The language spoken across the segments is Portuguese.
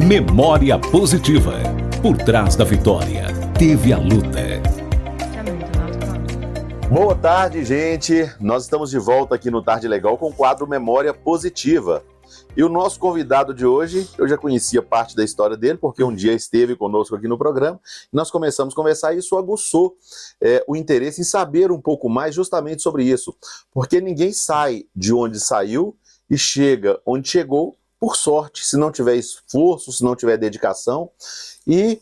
Memória positiva. Por trás da vitória, teve a luta. Boa tarde, gente. Nós estamos de volta aqui no Tarde Legal com o quadro Memória Positiva. E o nosso convidado de hoje, eu já conhecia parte da história dele, porque um dia esteve conosco aqui no programa, e nós começamos a conversar e isso aguçou o interesse em saber um pouco mais justamente sobre isso. Porque ninguém sai de onde saiu e chega onde chegou por sorte, se não tiver esforço, se não tiver dedicação. E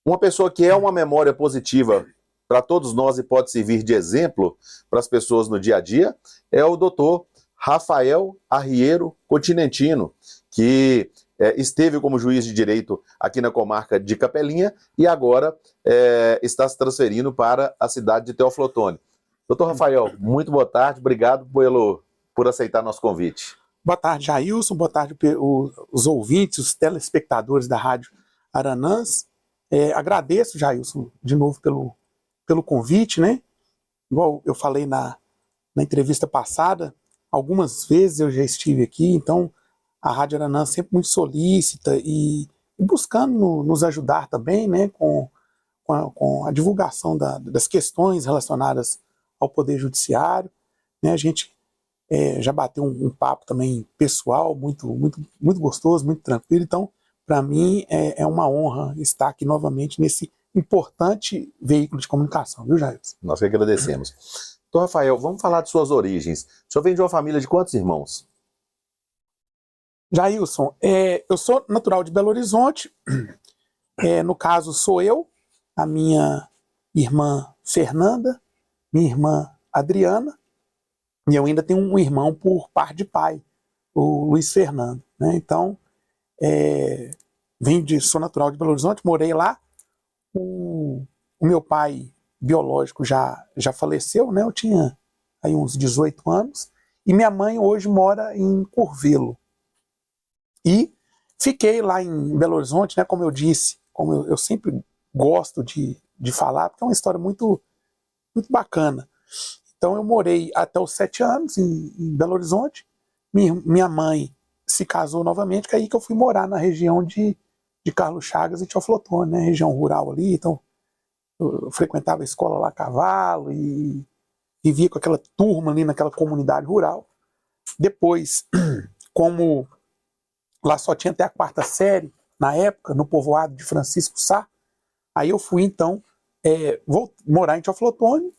uma pessoa que é uma memória positiva para todos nós e pode servir de exemplo para as pessoas no dia a dia, é o doutor Rafael Arriero Continentino, que esteve como juiz de direito aqui na comarca de Capelinha e agora está se transferindo para a cidade de Teófilo Otoni. Doutor Rafael, muito boa tarde, obrigado por aceitar nosso convite. Boa tarde, Jailson, boa tarde os ouvintes, os telespectadores da Rádio Aranãs. Agradeço, Jailson, de novo pelo convite, né? Igual eu falei na entrevista passada, algumas vezes eu já estive aqui, então a Rádio Aranãs sempre muito solícita e buscando nos ajudar também, né, com a divulgação das questões relacionadas ao Poder Judiciário, né? A gente já bateu um papo também pessoal, muito, muito, muito gostoso, muito tranquilo, então para mim é uma honra estar aqui novamente nesse importante veículo de comunicação, viu, Jailson? Nós que agradecemos. Então, Rafael, vamos falar de suas origens. O senhor vem de uma família de quantos irmãos? Jailson, eu sou natural de Belo Horizonte, no caso sou eu, a minha irmã Fernanda, minha irmã Adriana, e eu ainda tenho um irmão por par de pai, o Luiz Fernando, né? Então, sou natural de Belo Horizonte, morei lá. O meu pai biológico já faleceu, né? Eu tinha aí uns 18 anos, e minha mãe hoje mora em Curvelo. E fiquei lá em Belo Horizonte, né? Como eu disse, como eu sempre gosto de falar, porque é uma história muito, muito bacana. Então eu morei até os 7 anos em Belo Horizonte. Minha mãe se casou novamente, que é aí que eu fui morar na região de Carlos Chagas e Teófilo Otoni, né, região rural ali. Então eu frequentava a escola lá a cavalo e vivia com aquela turma ali naquela comunidade rural. Depois, como lá só tinha até a 4ª série, na época, no povoado de Francisco Sá, aí eu fui então vou morar em Teófilo Otoni,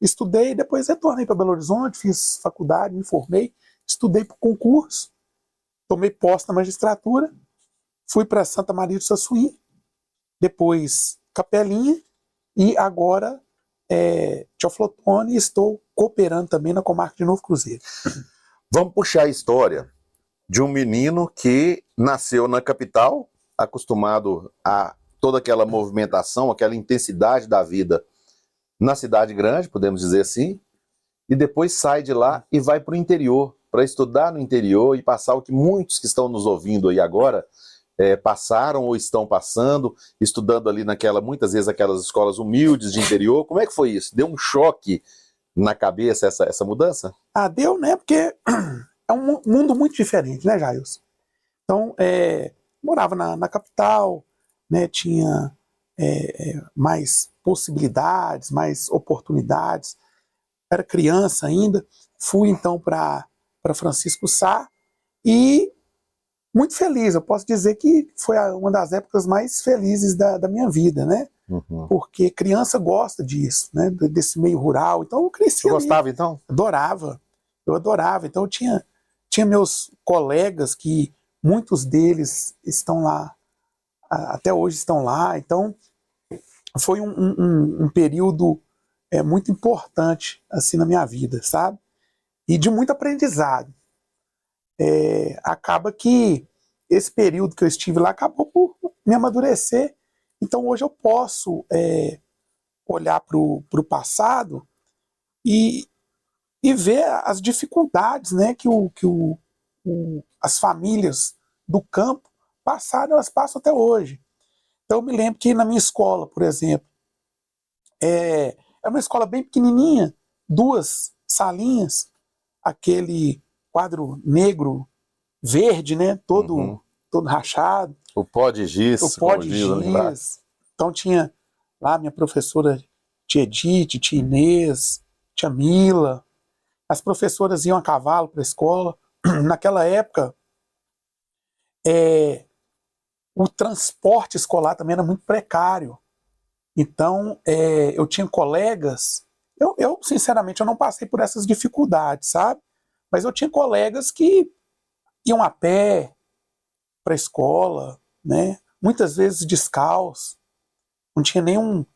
estudei, depois retornei para Belo Horizonte, fiz faculdade, me formei, estudei para o concurso, tomei posse na magistratura, fui para Santa Maria do Sassuí, depois Capelinha, e agora Teófilo Otoni, e estou cooperando também na comarca de Novo Cruzeiro. Vamos puxar a história de um menino que nasceu na capital, acostumado a toda aquela movimentação, aquela intensidade da vida na cidade grande, podemos dizer assim, e depois sai de lá e vai para o interior, para estudar no interior e passar o que muitos que estão nos ouvindo aí agora passaram ou estão passando, estudando ali muitas vezes aquelas escolas humildes de interior. Como é que foi isso? Deu um choque na cabeça essa mudança? Deu, né? Porque é um mundo muito diferente, né, Jailson? Então, morava na capital, né, tinha mais possibilidades, mais oportunidades, era criança ainda, fui então para Francisco Sá e muito feliz, eu posso dizer que foi uma das épocas mais felizes da minha vida, né? Uhum. Porque criança gosta disso, né? Desse meio rural, então eu cresci. Você gostava então? Eu adorava, então eu tinha meus colegas que muitos deles estão lá, até hoje estão lá, então foi um período muito importante assim na minha vida, sabe? E de muito aprendizado. Acaba que esse período que eu estive lá acabou por me amadurecer, então hoje eu posso olhar para o passado e ver as dificuldades, né, que as famílias do campo passaram, elas passam até hoje. Então eu me lembro que na minha escola, por exemplo, é uma escola bem pequenininha, 2 salinhas, aquele quadro negro, verde, né, todo todo rachado. O pó de giz. O pó de como diz lá. giz. Então tinha lá minha professora tia Edith, tia Inês, tia Mila. As professoras iam a cavalo para a escola. Naquela época, o transporte escolar também era muito precário. Então, eu tinha colegas... Eu, sinceramente, eu não passei por essas dificuldades, sabe? Mas eu tinha colegas que iam a pé para a escola, né? Muitas vezes descalços. Não tinha nem um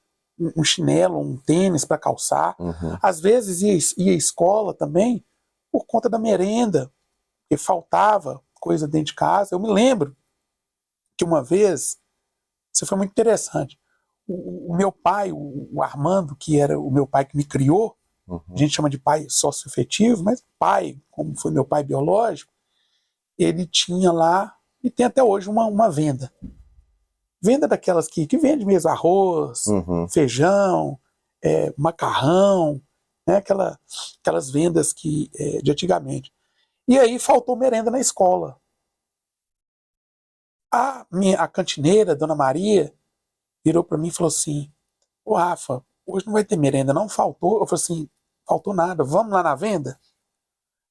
chinelo, um tênis para calçar. Uhum. Às vezes ia à escola também por conta da merenda, porque faltava coisa dentro de casa. Eu me lembro que uma vez, isso foi muito interessante, o meu pai, o Armando, que era o meu pai que me criou, a gente chama de pai socioafetivo, mas pai, como foi meu pai biológico, ele tinha lá, e tem até hoje, uma venda. Venda daquelas que vende mesmo arroz, feijão, macarrão, né, aquelas vendas de antigamente. E aí faltou merenda na escola. A cantineira, Dona Maria, virou para mim e falou assim: ô Rafa, hoje não vai ter merenda, não? Faltou? Eu falei assim: faltou nada, vamos lá na venda?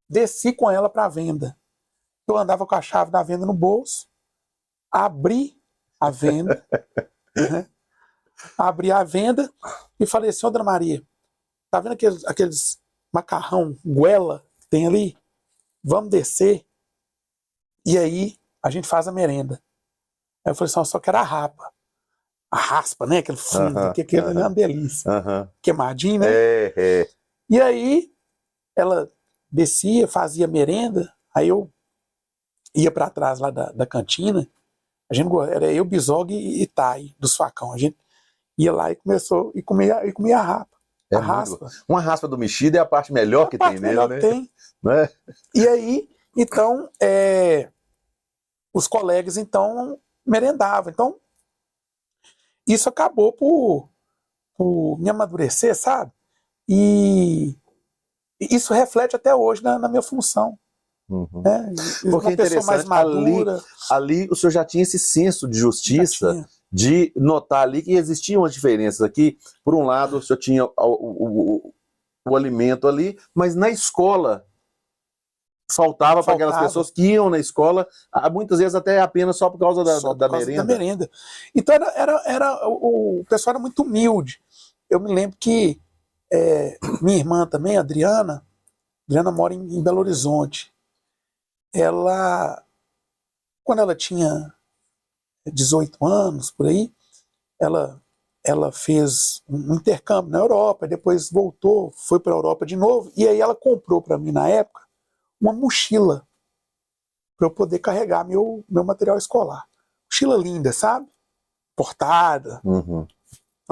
Desci com ela para a venda. Eu andava com a chave da venda no bolso, abri a venda, né? Abri a venda e falei assim: ô Dona Maria, tá vendo aqueles macarrão goela que tem ali? Vamos descer e aí a gente faz a merenda. Aí eu falei assim: eu só quero a rapa. A raspa, né? Aquele fundo, que aquilo é uma delícia. Queimadinho, né? E aí ela descia, fazia merenda, aí eu ia para trás lá da cantina, era eu, Bisog e Thay, dos facão. A gente ia lá e começou e comia a rapa. A raspa. Uma raspa do mexido é a parte melhor que tem nele, né? Tem. Né? E aí, então, os colegas, então, merendavam. Então, isso acabou por me amadurecer, sabe? E isso reflete até hoje na minha função. Né? Porque uma pessoa mais madura. Ali o senhor já tinha esse senso de justiça, de notar ali que existiam as diferenças aqui. Por um lado, o senhor tinha o alimento ali, mas na escola faltava para aquelas pessoas que iam na escola, muitas vezes até apenas só por causa da merenda. Então o pessoal era muito humilde. Eu me lembro que minha irmã também, a Adriana mora em Belo Horizonte. Ela, quando ela tinha 18 anos, por aí, ela fez um intercâmbio na Europa, depois voltou, foi para a Europa de novo, e aí ela comprou para mim, na época, uma mochila para eu poder carregar meu material escolar. Mochila linda, sabe? Portada. Então,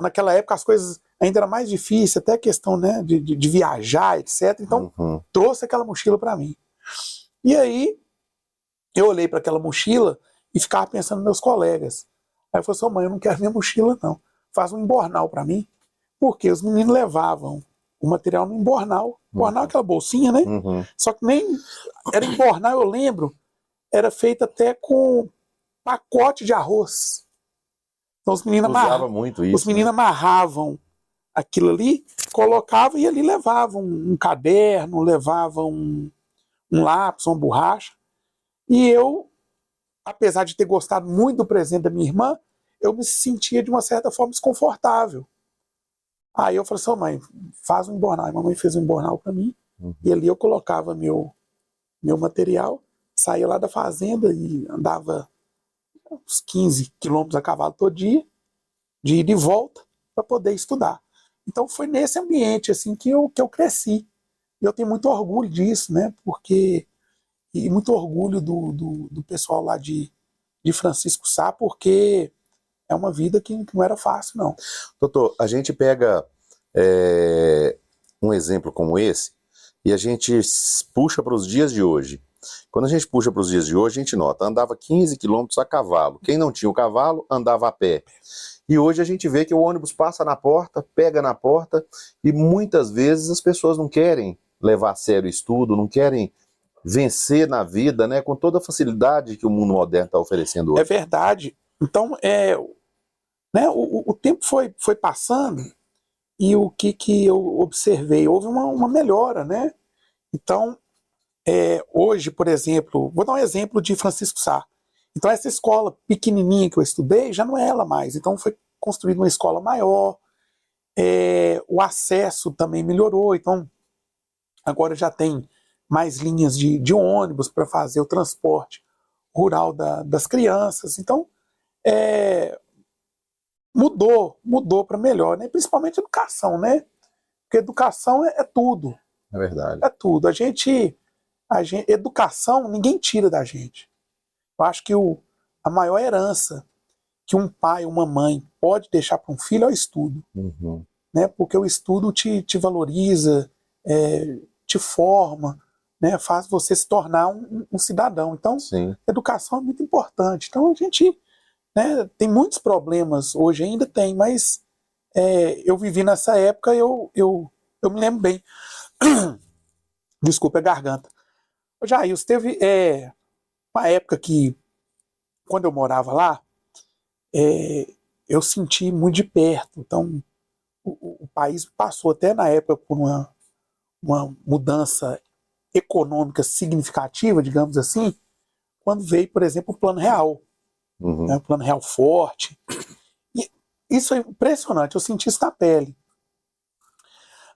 naquela época as coisas ainda eram mais difíceis, até a questão, né, de viajar, etc. Então, trouxe aquela mochila para mim. E aí, eu olhei para aquela mochila e ficava pensando nos meus colegas. Aí eu falei assim: mãe, eu não quero minha mochila, não. Faz um embornal para mim. Porque os meninos levavam o material no embornal. Embornal é aquela bolsinha, né? Só que nem era embornal, eu lembro, era feito até com pacote de arroz. Então os meninos amarravam aquilo ali, colocavam e ali levavam um caderno, levavam um lápis, uma borracha. E eu, apesar de ter gostado muito do presente da minha irmã, eu me sentia de uma certa forma desconfortável. Aí eu falei assim: mãe, faz um embornal. A mamãe fez um embornal para mim, e ali eu colocava meu material, saía lá da fazenda e andava uns 15 quilômetros a cavalo todo dia, de ida e volta, para poder estudar. Então foi nesse ambiente assim que eu cresci. E eu tenho muito orgulho disso, né? E muito orgulho do pessoal lá de Francisco Sá, porque é uma vida que não era fácil, não. Doutor, a gente pega um exemplo como esse e a gente puxa para os dias de hoje. Quando a gente puxa para os dias de hoje, a gente nota, andava 15 quilômetros a cavalo. Quem não tinha o cavalo, andava a pé. E hoje a gente vê que o ônibus passa na porta, pega na porta, e muitas vezes as pessoas não querem levar a sério o estudo, não querem vencer na vida, né, com toda a facilidade que o mundo moderno está oferecendo É hoje. verdade. Então, né, o tempo foi passando e o que eu observei? Houve uma melhora, né? Então, hoje, por exemplo, vou dar um exemplo de Francisco Sá. Então, essa escola pequenininha que eu estudei já não é ela mais. Então, foi construída uma escola maior, o acesso também melhorou. Então, agora já tem mais linhas de ônibus para fazer o transporte rural das crianças. Então, mudou para melhor, né? Principalmente a educação, né? Porque educação é tudo. É verdade. É tudo. Educação ninguém tira da gente. Eu acho que a maior herança que um pai, uma mãe pode deixar para um filho é o estudo. Uhum. Né? Porque o estudo te valoriza, te forma, né? Faz você se tornar um cidadão. Então, Sim. educação é muito importante. Então, a gente, né, tem muitos problemas, hoje ainda tem, mas eu vivi nessa época, eu me lembro bem. Desculpa a garganta. Jair, teve uma época que, quando eu morava lá, eu senti muito de perto. Então, o país passou até na época por uma mudança econômica significativa, digamos assim, quando veio, por exemplo, o Plano Real. Uhum. Né, o Plano Real forte. E isso é impressionante, eu senti isso na pele.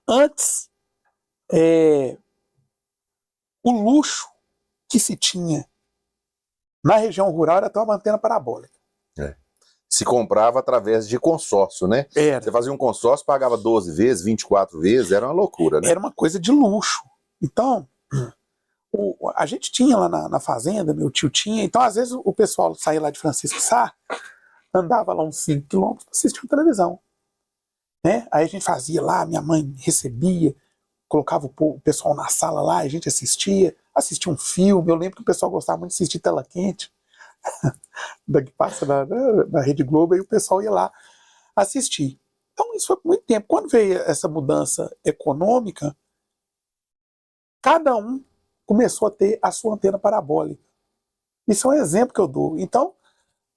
Antes, o luxo que se tinha na região rural era ter uma antena parabólica. Se comprava através de consórcio, né? Era. Você fazia um consórcio, pagava 12 vezes, 24 vezes, era uma loucura, né? Era uma coisa de luxo. Então, a gente tinha lá na fazenda, meu tio tinha, então às vezes o pessoal saía lá de Francisco Sá, andava lá uns 5 quilômetros para assistir televisão. Né? Aí a gente fazia lá, minha mãe recebia, colocava o pessoal na sala lá, a gente assistia um filme. Eu lembro que o pessoal gostava muito de assistir Tela Quente, da que passa na Rede Globo, aí o pessoal ia lá assistir. Então isso foi por muito tempo. Quando veio essa mudança econômica, cada um começou a ter a sua antena parabólica. Isso é um exemplo que eu dou. Então,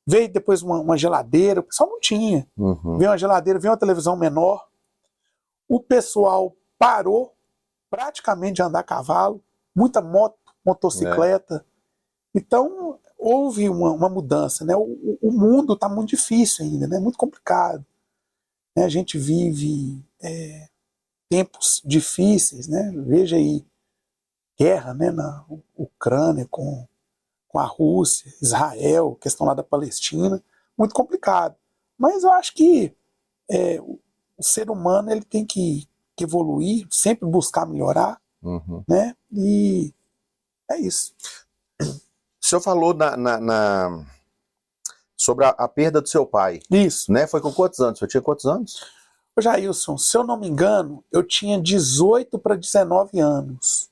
veio depois uma geladeira, o pessoal não tinha. Uhum. Veio uma geladeira, veio uma televisão menor. O pessoal parou praticamente de andar a cavalo, muita motocicleta. Então, houve uma mudança. Né? O mundo está muito difícil ainda, né? Muito complicado. Né? A gente vive tempos difíceis. Né? Veja aí, guerra, né, na Ucrânia com a Rússia, Israel, questão lá da Palestina, muito complicado. Mas eu acho que o ser humano ele tem que evoluir, sempre buscar melhorar, Uhum. né? E é isso. O senhor falou sobre a perda do seu pai. Isso. Né? Foi com quantos anos? O senhor tinha quantos anos? Ô Jailson, se eu não me engano, eu tinha 18 para 19 anos.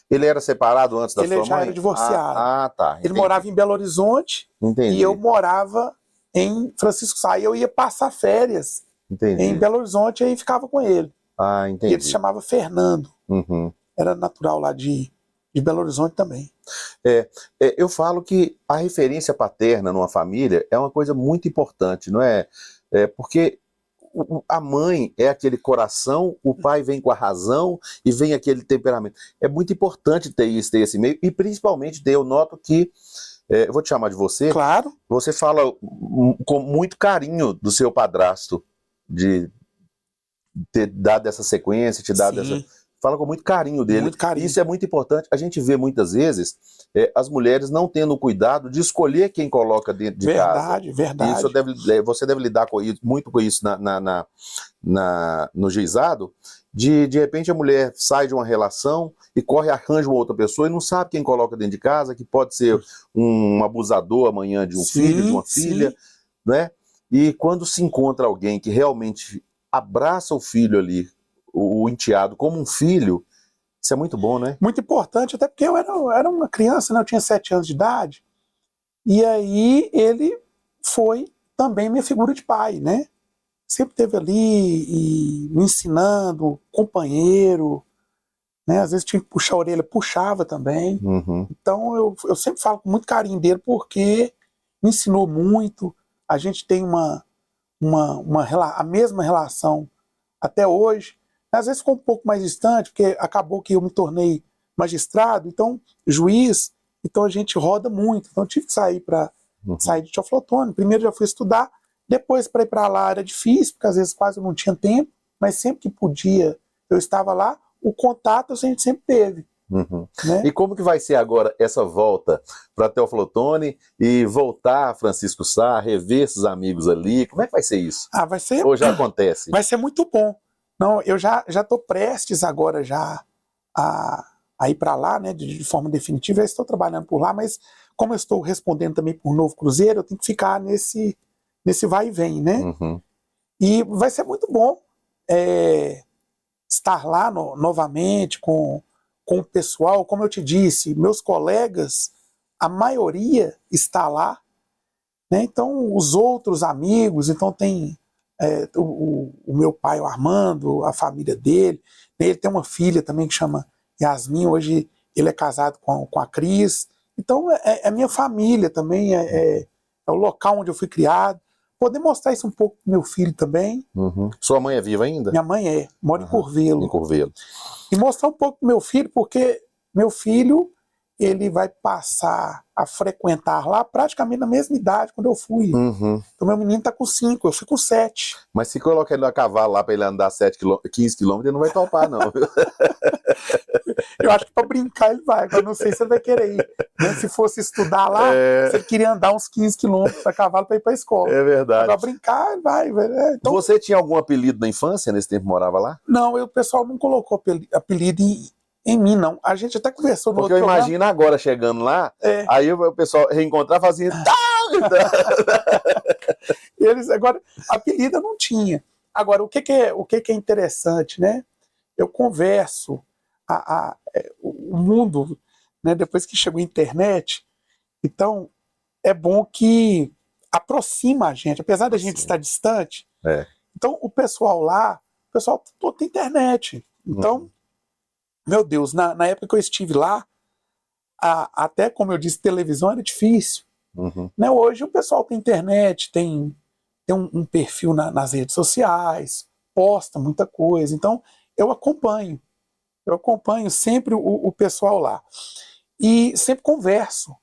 Ele era separado antes da sua mãe? Ele já era divorciado. Tá. Ele morava em Belo Horizonte. Entendi. E eu morava em Francisco Sá. Eu ia passar férias em Belo Horizonte e aí ficava com ele. Entendi. E ele se chamava Fernando. Uhum. Era natural lá de Belo Horizonte também. Eu falo que a referência paterna numa família é uma coisa muito importante, não é? Porque a mãe é aquele coração, o pai vem com a razão e vem aquele temperamento. É muito importante ter esse meio, e principalmente eu noto que, eu vou te chamar de você, Claro. Você fala com muito carinho do seu padrasto, de ter dado essa sequência, te dado essa... Fala com muito carinho dele. Muito carinho. Isso é muito importante. A gente vê muitas vezes as mulheres não tendo o cuidado de escolher quem coloca dentro de casa. Verdade. E você deve lidar muito com isso no juizado. De repente a mulher sai de uma relação e corre, arranja uma outra pessoa e não sabe quem coloca dentro de casa, que pode ser um abusador amanhã de um filho, de uma filha, né? E quando se encontra alguém que realmente abraça o filho ali, o enteado como um filho, isso é muito bom, né? Muito importante, até porque eu era uma criança, né? Eu tinha 7 anos de idade, e aí ele foi também minha figura de pai, né? Sempre esteve ali e me ensinando, companheiro, né? Às vezes tinha que puxar a orelha, puxava também. Uhum. Então eu sempre falo com muito carinho dele porque me ensinou muito. A gente tem a mesma relação até hoje. Às vezes ficou um pouco mais distante, porque acabou que eu me tornei magistrado, então juiz, então a gente roda muito. Então eu tive que sair sair de Teoflotone. Primeiro já fui estudar, depois para ir para lá era difícil, porque às vezes quase eu não tinha tempo, mas sempre que podia eu estava lá. O contato a gente sempre teve. Uhum. Né? E como que vai ser agora essa volta para Teoflotone e voltar a Francisco Sá, rever esses amigos ali? Como é que vai ser isso? Vai ser, ou já acontece? Vai ser muito bom. Não, eu já estou prestes agora já a ir para lá, né, de forma definitiva. Eu estou trabalhando por lá, mas como eu estou respondendo também por Novo Cruzeiro, eu tenho que ficar nesse vai e vem, né? Uhum. E vai ser muito bom estar lá novamente com o pessoal. Como eu te disse, meus colegas, a maioria está lá, né? Então os outros amigos, então tem o meu pai, o Armando, a família dele, né? Ele tem uma filha também que chama Yasmin, hoje ele é casado com a Cris, então é minha família também, é o local onde eu fui criado. Poder mostrar isso um pouco pro meu filho também. Uhum. Sua mãe é viva ainda? Minha mãe mora em Curvelo. Em Curvelo. E mostrar um pouco pro meu filho, porque meu filho, ele vai passar a frequentar lá praticamente na mesma idade quando eu fui. Uhum. Então meu menino tá com 5, eu fui com 7. Mas se colocar ele a cavalo lá para ele andar 15 quilômetros, ele não vai topar, não. Eu acho que para brincar ele vai, mas não sei se ele vai querer ir. Né? Se fosse estudar lá, se ele queria andar uns 15 quilômetros a cavalo para ir para a escola. É verdade. Para brincar, ele vai. Então, você tinha algum apelido na infância, nesse tempo que morava lá? Não, o pessoal não colocou apelido em mim, não. A gente até conversou no Porque outro eu imagino agora chegando lá, aí o pessoal reencontrar e falar assim, Eles, agora, apelido eu não tinha. Agora, o que é interessante, né? Eu converso, o mundo, né, depois que chegou a internet, então é bom que aproxima a gente, apesar da gente estar distante. Então o pessoal lá, todo tem internet. Então, meu Deus, na época que eu estive lá, até como eu disse, televisão era difícil. Né? Hoje o pessoal tem internet, tem um perfil nas redes sociais, posta muita coisa. Então eu acompanho sempre o pessoal lá. E sempre converso,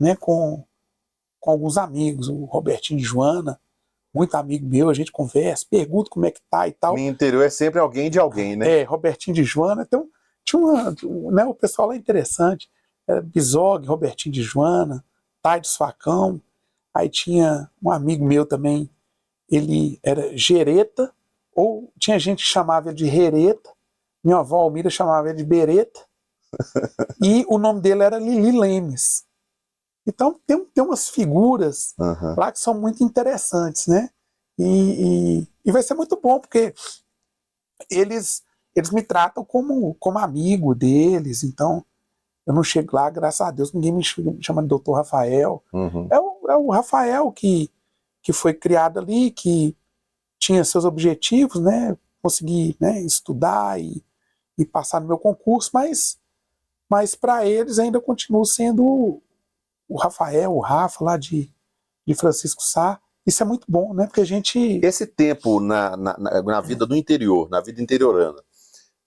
né, com alguns amigos, o Robertinho e Joana, muito amigo meu, a gente conversa, pergunta como é que tá e tal. No interior é sempre alguém de alguém, né? Robertinho de Joana. Então, né, o pessoal lá é interessante. Bisog, Robertinho de Joana, Taides Facão. Aí tinha um amigo meu também, ele era Gereta, ou tinha gente que chamava ele de Hereta. Minha avó Almira chamava ele de Bereta. E o nome dele era Lili Lemes. Então tem umas figuras lá que são muito interessantes, né? E vai ser muito bom, porque eles me tratam como amigo deles. Então eu não chego lá, graças a Deus, ninguém me chama de Dr. Rafael. É o Rafael que foi criado ali, que tinha seus objetivos, né? Conseguir, né, estudar e passar no meu concurso, mas para eles ainda continuo sendo o Rafael, o Rafa lá de Francisco Sá. Isso é muito bom, né? Porque a gente... Esse tempo na vida do interior, na vida interiorana,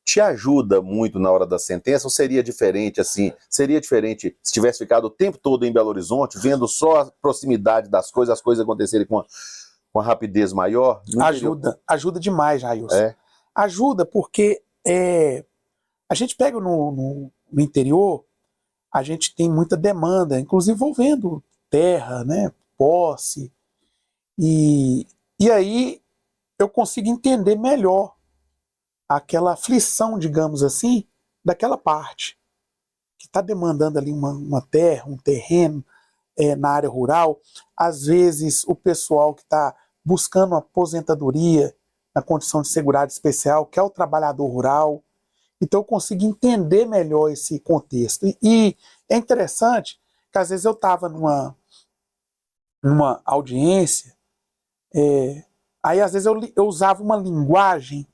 te ajuda muito na hora da sentença ou seria diferente, assim? Seria diferente se tivesse ficado o tempo todo em Belo Horizonte, vendo só a proximidade das coisas, as coisas acontecerem com a rapidez maior? Ajuda demais, Jailson. Ajuda porque a gente pega no interior, a gente tem muita demanda, inclusive envolvendo terra, né, posse, e aí eu consigo entender melhor aquela aflição, digamos assim, daquela parte que está demandando ali uma terra, um terreno na área rural. Às vezes o pessoal que está buscando uma aposentadoria na condição de segurado especial, que é o trabalhador rural. Então eu consigo entender melhor esse contexto. E é interessante que às vezes eu estava numa audiência, aí às vezes eu usava uma linguagem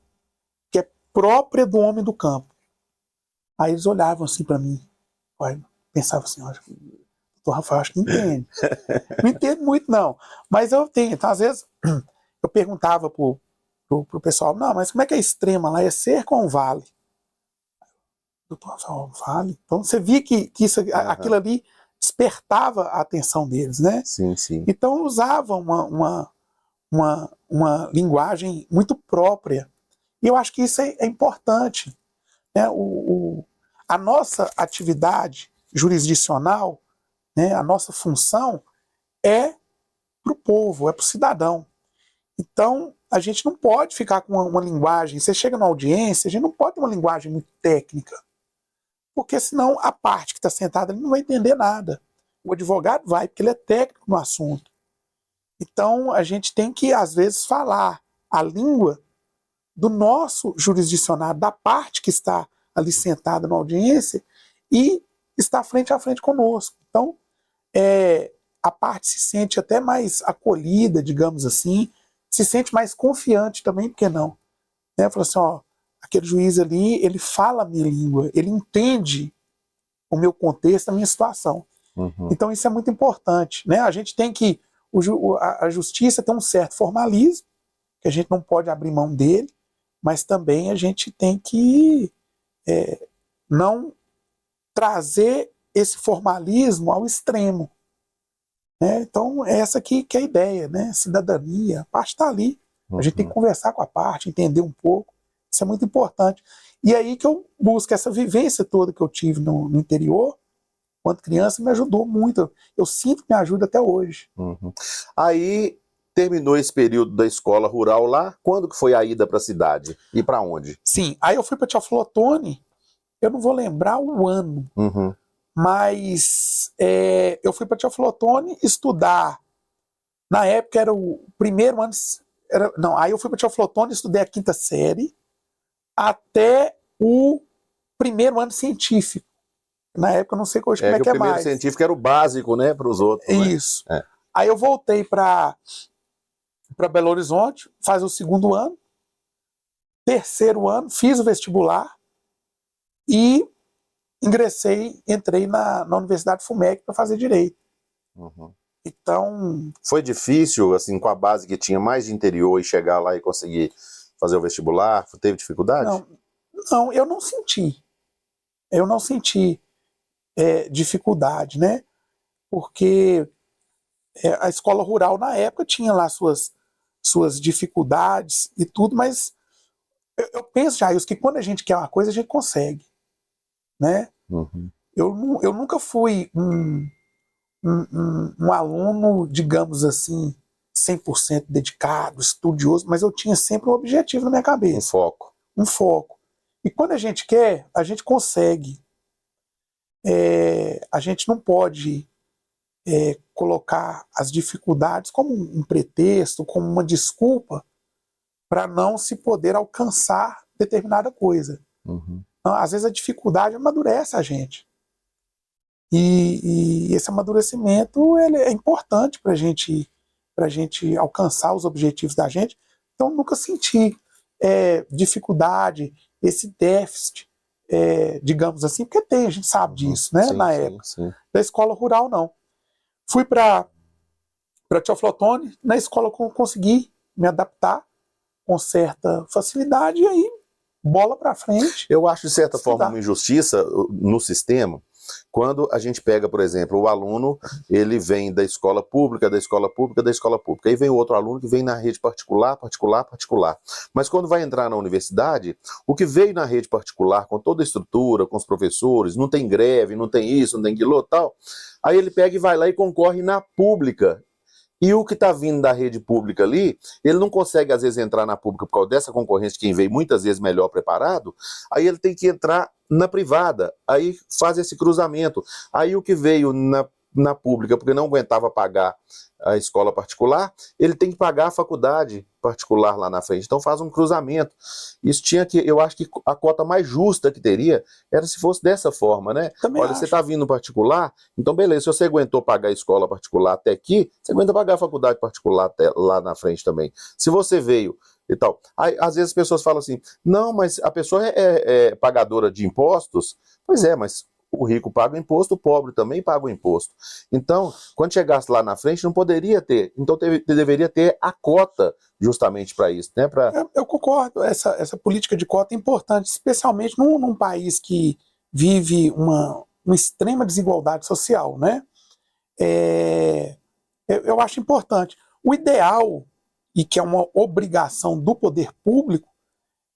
que é própria do homem do campo. Aí eles olhavam assim para mim, pensavam assim, olha, o doutor Rafael acho que entende. Não entendo muito não, mas eu tenho. Então às vezes eu perguntava pro pessoal, não, mas como é que é extrema lá? É cerca ou um vale? Doutor Rafael, vale? Então você via que isso, aquilo ali despertava a atenção deles, né? Sim, sim. Então eu usava uma linguagem muito própria. E eu acho que isso é importante, né? A nossa atividade jurisdicional, né, a nossa função é para o povo, é para o cidadão. Então, a gente não pode ficar com uma linguagem, você chega na audiência, a gente não pode ter uma linguagem muito técnica, porque senão a parte que está sentada ali não vai entender nada. O advogado vai, porque ele é técnico no assunto. Então, a gente tem que, às vezes, falar a língua do nosso jurisdicionado, da parte que está ali sentada na audiência e está frente a frente conosco. Então, a parte se sente até mais acolhida, digamos assim, se sente mais confiante também, por que não? Né? Fala assim, ó, aquele juiz ali, ele fala a minha língua, ele entende o meu contexto, a minha situação. Uhum. Então isso é muito importante, né? A gente tem que, a justiça tem um certo formalismo, que a gente não pode abrir mão dele, mas também a gente tem que não trazer esse formalismo ao extremo. Né? Então, essa aqui que é a ideia, né? Cidadania, a parte está ali. A gente tem que conversar com a parte, entender um pouco. Isso é muito importante. E aí que eu busco essa vivência toda que eu tive no interior, quando criança, me ajudou muito. Eu sinto que me ajuda até hoje. Uhum. Aí, terminou esse período da escola rural lá, quando que foi a ida para a cidade? E para onde? Sim, aí eu fui para Teoflotone, eu não vou lembrar o ano, mas eu fui para Teoflotone estudar. Na época era o primeiro ano. Aí eu fui para Teoflotone, estudei a 5ª série até o primeiro ano científico. Na época eu não sei hoje como é que é mais. O primeiro científico era o básico, né, para os outros. Isso. Né? Aí eu voltei para Belo Horizonte, faz o 2º ano, 3º ano, fiz o vestibular e entrei na Universidade FUMEC para fazer Direito. Então... Foi difícil, assim, com a base que tinha mais de interior e chegar lá e conseguir fazer o vestibular? Teve dificuldade? Não, eu não senti. Eu não senti dificuldade, né? Porque a escola rural na época tinha lá suas dificuldades e tudo, mas eu penso, Jair, que quando a gente quer uma coisa, a gente consegue, né? Eu nunca fui um aluno, digamos assim, 100% dedicado, estudioso, mas eu tinha sempre um objetivo na minha cabeça. Um foco. E quando a gente quer, a gente consegue. A gente não pode colocar as dificuldades como um pretexto, como uma desculpa para não se poder alcançar determinada coisa. Então, às vezes a dificuldade amadurece a gente. E esse amadurecimento ele é importante para a gente alcançar os objetivos da gente. Então nunca senti dificuldade, esse déficit, digamos assim, porque a gente sabe disso, né? Na época. Da escola rural, não. Fui para Teoflotone, na escola eu consegui me adaptar com certa facilidade e aí bola para frente. Eu acho, de certa forma, uma injustiça no sistema, quando a gente pega, por exemplo, o aluno, ele vem da escola pública, aí vem o outro aluno que vem na rede particular. Mas quando vai entrar na universidade, o que veio na rede particular, com toda a estrutura, com os professores, não tem greve, não tem isso, não tem aquilo, tal, aí ele pega e vai lá e concorre na pública. E o que está vindo da rede pública ali, ele não consegue, às vezes, entrar na pública por causa dessa concorrência, quem veio muitas vezes melhor preparado, aí ele tem que entrar na privada, aí faz esse cruzamento. Aí o que veio na pública, porque não aguentava pagar a escola particular, ele tem que pagar a faculdade particular lá na frente. Então faz um cruzamento. Isso eu acho que a cota mais justa que teria era se fosse dessa forma, né? Olha, você está vindo particular, então beleza, se você aguentou pagar a escola particular até aqui, você aguenta pagar a faculdade particular até lá na frente também. Se você veio e tal. Aí, às vezes as pessoas falam assim, não, mas a pessoa é pagadora de impostos. Pois é, mas o rico paga o imposto, o pobre também paga o imposto. Então, quando chegasse lá na frente, não poderia ter. Então, deveria ter a cota justamente para isso, né? Eu concordo, essa política de cota é importante, especialmente num país que vive uma extrema desigualdade social, né? Eu acho importante. O ideal, e que é uma obrigação do poder público,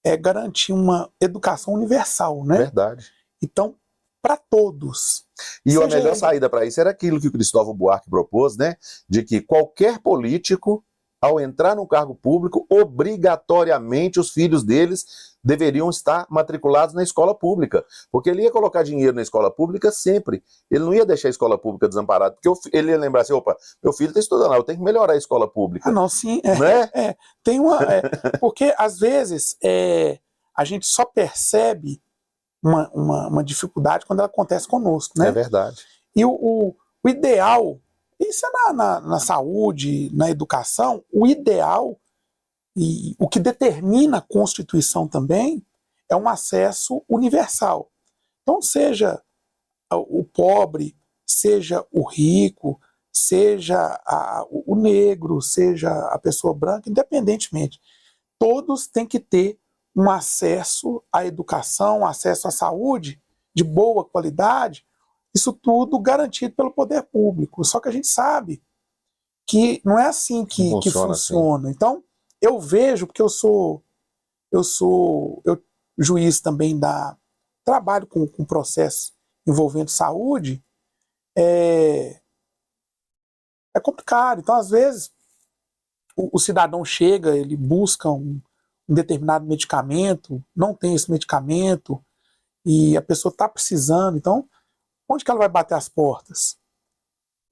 é garantir uma educação universal, né? Verdade. Então, para todos. E a melhor saída para isso era aquilo que o Cristóvão Buarque propôs, né? De que qualquer político, ao entrar no cargo público, obrigatoriamente os filhos deles deveriam estar matriculados na escola pública. Porque ele ia colocar dinheiro na escola pública sempre. Ele não ia deixar a escola pública desamparada. Porque ele ia lembrar assim, opa, meu filho está estudando lá, eu tenho que melhorar a escola pública. Ah, não, sim. Né? Tem porque, às vezes, a gente só percebe uma dificuldade quando ela acontece conosco, né? É verdade. E o ideal, isso é na saúde, na educação, o ideal e o que determina a Constituição também é um acesso universal. Então, seja o pobre, seja o rico, seja o negro, seja a pessoa branca, independentemente, todos têm que ter um acesso à educação, acesso à saúde de boa qualidade, isso tudo garantido pelo poder público. Só que a gente sabe que não é assim que funciona. Assim. Então, eu vejo, porque eu sou juiz também trabalho com processo envolvendo saúde, é complicado. Então, às vezes, o cidadão chega, ele busca um determinado medicamento, não tem esse medicamento, e a pessoa está precisando. Então, onde que ela vai bater as portas?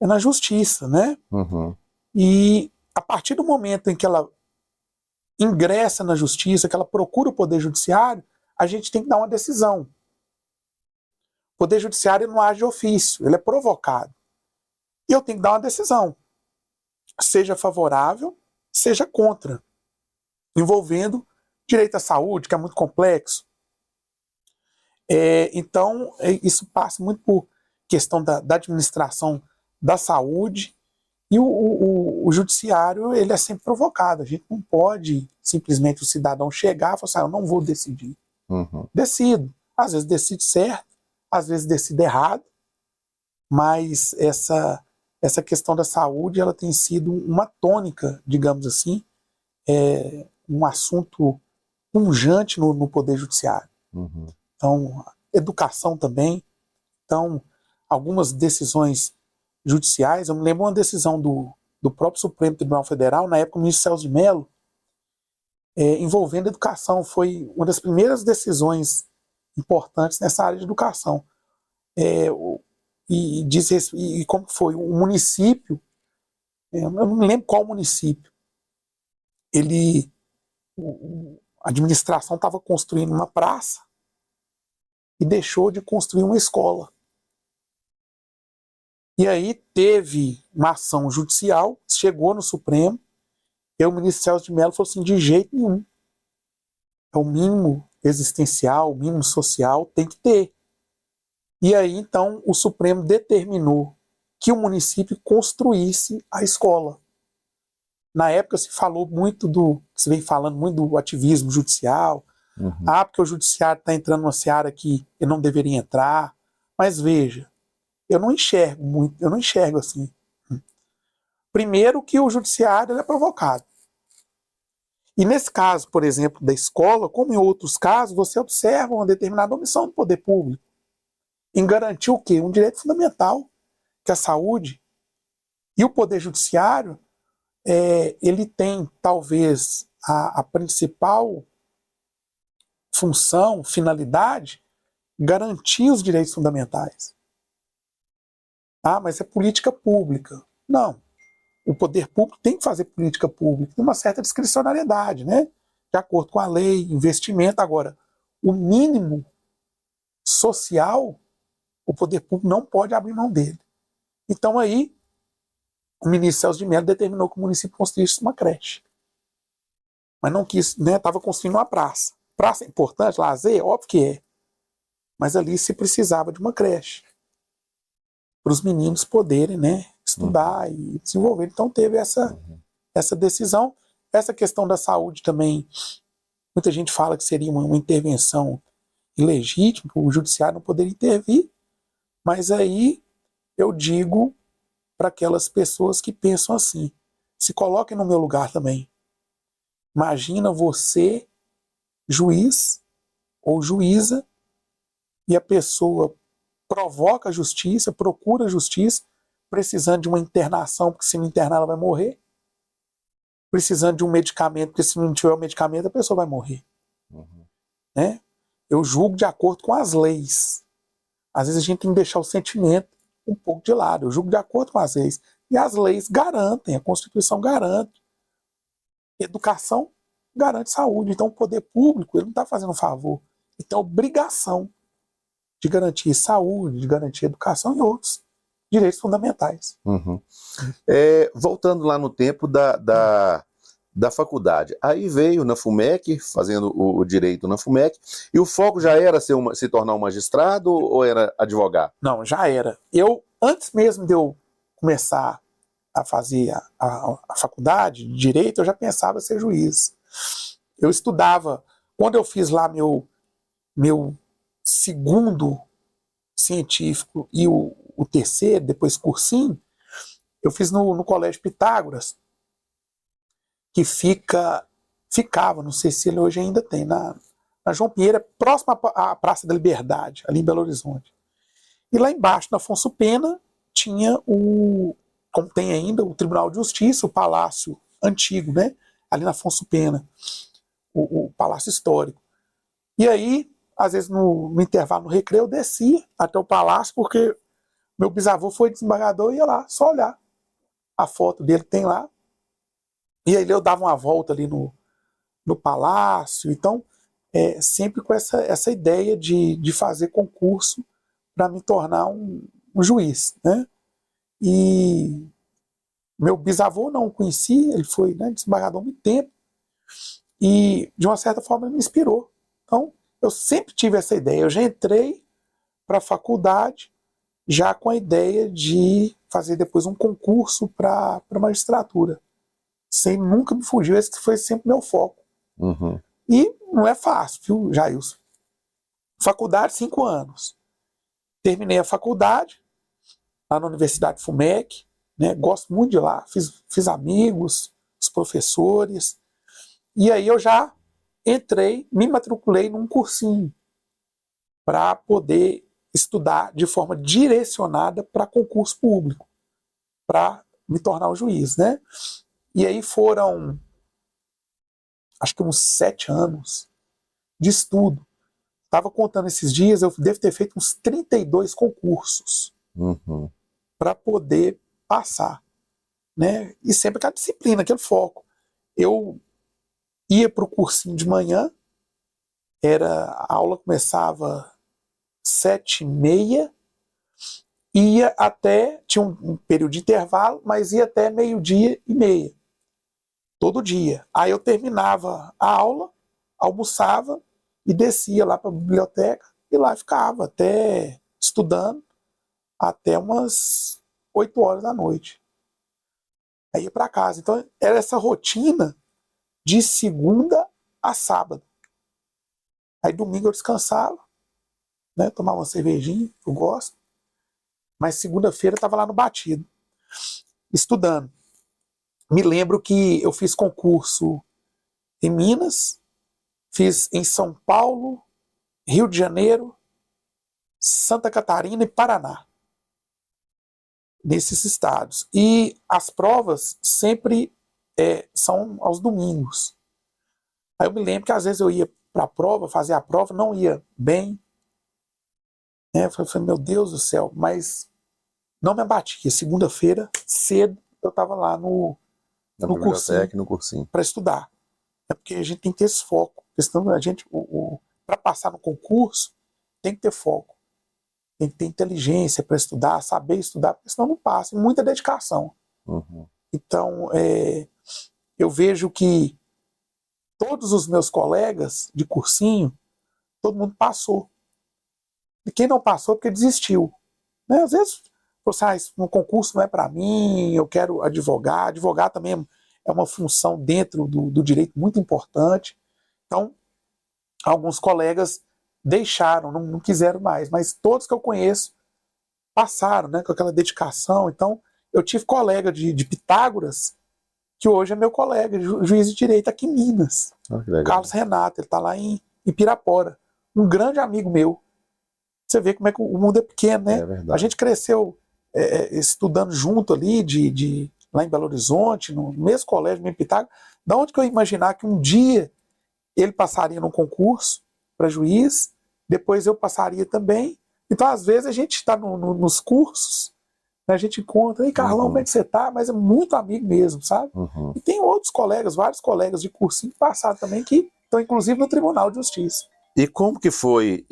É na justiça, né? Uhum. E a partir do momento em que ela ingressa na justiça, que ela procura o poder judiciário, a gente tem que dar uma decisão. O poder judiciário não age de ofício, ele é provocado. E eu tenho que dar uma decisão, seja favorável, seja contra, envolvendo direito à saúde, que é muito complexo. Então, isso passa muito por questão da administração da saúde, e o judiciário, ele é sempre provocado. A gente não pode simplesmente o cidadão chegar e falar assim, eu não vou decidir. Uhum. Decido. Às vezes decide certo, às vezes decide errado, mas essa questão da saúde, ela tem sido uma tônica, digamos assim, um assunto pungente no Poder Judiciário. Uhum. Então, educação também. Então, algumas decisões judiciais, eu me lembro uma decisão do próprio Supremo Tribunal Federal, na época o ministro Celso de Mello, envolvendo educação. Foi uma das primeiras decisões importantes nessa área de educação. E como foi? O município, eu não me lembro qual município, a administração estava construindo uma praça e deixou de construir uma escola. E aí teve uma ação judicial, chegou no Supremo, e o ministro Celso de Mello falou assim, de jeito nenhum. É o mínimo existencial, o mínimo social, tem que ter. E aí, então, o Supremo determinou que o município construísse a escola. Na época se falou muito se vem falando muito do ativismo judicial, porque o judiciário está entrando numa seara que ele não deveria entrar. Mas veja, eu não enxergo assim. Primeiro que o judiciário é provocado. E nesse caso, por exemplo, da escola, como em outros casos, você observa uma determinada omissão do poder público em garantir o quê? Um direito fundamental, que é a saúde. E o poder judiciário, ele tem, talvez, a principal função, finalidade, garantir os direitos fundamentais. Mas é política pública. Não. O poder público tem que fazer política pública, tem uma certa discricionariedade, né? De acordo com a lei, investimento. Agora, o mínimo social, o poder público não pode abrir mão dele. Então aí, o ministro Celso de Mello determinou que o município construísse uma creche. mas não quis, né? Estava construindo uma praça. Praça é importante, lazer, óbvio que é. Mas ali se precisava de uma creche para os meninos poderem, né, estudar e desenvolver. Então teve essa decisão. Essa questão da saúde também, muita gente fala que seria uma intervenção ilegítima, o judiciário não poderia intervir, mas aí eu digo para aquelas pessoas que pensam assim, se coloquem no meu lugar também. Imagina você, juiz ou juíza, e a pessoa provoca a justiça, procura a justiça, precisando de uma internação, porque se não internar ela vai morrer, precisando de um medicamento, porque se não tiver o medicamento a pessoa vai morrer. Né? Eu julgo de acordo com as leis. Às vezes a gente tem que deixar o sentimento um pouco de lado. Eu julgo de acordo com as leis. E as leis garantem, a Constituição garante. Educação garante saúde. Então o poder público ele não está fazendo um favor. Ele tem a obrigação de garantir saúde, de garantir educação e outros direitos fundamentais. Voltando lá no tempo da faculdade, aí veio na FUMEC, fazendo o direito na FUMEC, e o foco já era se tornar um magistrado ou era advogar? Não, já era. Antes mesmo de eu começar a fazer a faculdade de direito, eu já pensava em ser juiz. Eu estudava, quando eu fiz lá meu segundo científico e o terceiro, depois cursinho, eu fiz no Colégio Pitágoras, que ficava, não sei se ele hoje ainda tem, na João Pinheiro, próximo à Praça da Liberdade, ali em Belo Horizonte. E lá embaixo, na Afonso Pena, tinha como tem ainda, o Tribunal de Justiça, o Palácio Antigo, né? Ali na Afonso Pena, o Palácio Histórico. E aí, às vezes no intervalo, no recreio, eu descia até o palácio, porque meu bisavô foi desembargador e ia lá, só olhar a foto dele que tem lá. E aí eu dava uma volta ali no palácio. Então, sempre com essa ideia de fazer concurso para me tornar um juiz, né? E meu bisavô não o conhecia, ele foi, né, desembargador há muito tempo, e de uma certa forma ele me inspirou. Então, eu sempre tive essa ideia. Eu já entrei para a faculdade já com a ideia de fazer depois um concurso para magistratura. Nunca me fugiu, esse foi sempre meu foco. E não é fácil, viu, Jailson? Faculdade, 5 anos. Terminei a faculdade lá na Universidade FUMEC, né? Gosto muito de lá, fiz amigos, os professores, e aí eu já me matriculei num cursinho para poder estudar de forma direcionada para concurso público, para me tornar um juiz, né? E aí foram, acho que uns 7 anos de estudo. Estava contando esses dias, eu devo ter feito uns 32 concursos para poder passar, né? E sempre aquela disciplina, aquele foco. Eu ia para o cursinho de manhã, a aula começava 7h30, tinha um período de intervalo, mas ia até 12h30, todo dia. Aí eu terminava a aula, almoçava e descia lá para a biblioteca e lá ficava estudando até umas 8 horas da noite. Aí ia para casa. Então era essa rotina de segunda a sábado. Aí domingo eu descansava, né, tomava uma cervejinha, eu gosto, mas segunda-feira eu estava lá no batido, estudando. Me lembro que eu fiz concurso em Minas, fiz em São Paulo, Rio de Janeiro, Santa Catarina e Paraná, nesses estados. E as provas sempre são aos domingos. Aí eu me lembro que às vezes eu ia para a prova, fazer a prova, não ia bem. Eu falei, meu Deus do céu, mas não me abatia. Segunda-feira, cedo, eu estava lá no cursinho para estudar. É porque a gente tem que ter esse foco. Senão a gente, para passar no concurso, tem que ter foco. Tem que ter inteligência para estudar, saber estudar, porque senão não passa. E muita dedicação. Então, eu vejo que todos os meus colegas de cursinho, todo mundo passou. E quem não passou, porque desistiu. Né? Às vezes, você, um concurso não é para mim, eu quero advogar. Advogar também é uma função dentro do direito muito importante. Então, alguns colegas deixaram, não quiseram mais, mas todos que eu conheço passaram, né, com aquela dedicação. Então, eu tive colega de Pitágoras, que hoje é meu colega, juiz de direito aqui em Minas. Carlos Renato, ele está lá em Pirapora. Um grande amigo meu. Você vê como é que o mundo é pequeno, né? A gente cresceu estudando junto ali, lá em Belo Horizonte, no mesmo colégio, mesmo Pitágoras. Da onde que eu ia imaginar que um dia ele passaria num concurso para juiz, depois eu passaria também. Então, às vezes, a gente está nos cursos, né, a gente encontra, ei, Carlão, como é que você tá? Mas é muito amigo mesmo, sabe? E tem outros colegas, vários colegas de cursinho que passaram também, que estão, inclusive, no Tribunal de Justiça. E como que foi,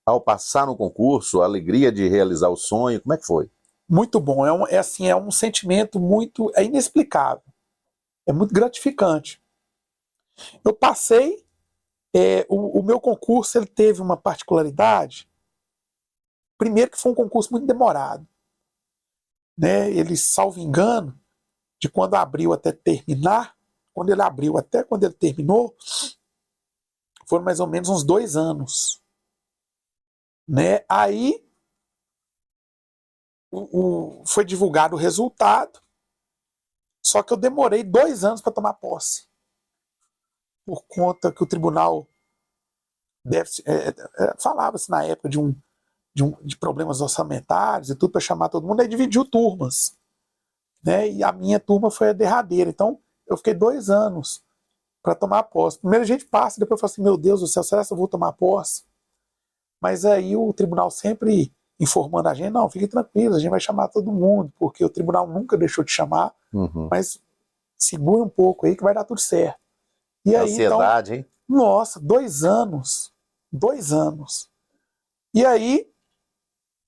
ao passar no concurso, a alegria de realizar o sonho, como é que foi? Muito bom, é um sentimento muito, inexplicável, é muito gratificante. Eu passei, o meu concurso ele teve uma particularidade, primeiro que foi um concurso muito demorado, né? Ele, salvo engano, de quando abriu até terminar, quando ele abriu até quando ele terminou, foram mais ou menos uns 2 anos. Né? Aí foi divulgado o resultado, só que eu demorei 2 anos para tomar posse, por conta que o tribunal falava-se na época de problemas orçamentários e tudo, para chamar todo mundo, aí dividiu turmas, né? E a minha turma foi a derradeira, então eu fiquei 2 anos para tomar posse. Primeiro a gente passa, depois fala assim, meu Deus do céu, será que eu vou tomar posse? Mas aí o tribunal sempre informando a gente, não, fique tranquilo, a gente vai chamar todo mundo, porque o tribunal nunca deixou de chamar, mas segura um pouco aí que vai dar tudo certo. E aí, ansiedade, então, hein? Nossa, 2 anos. 2 anos. E aí,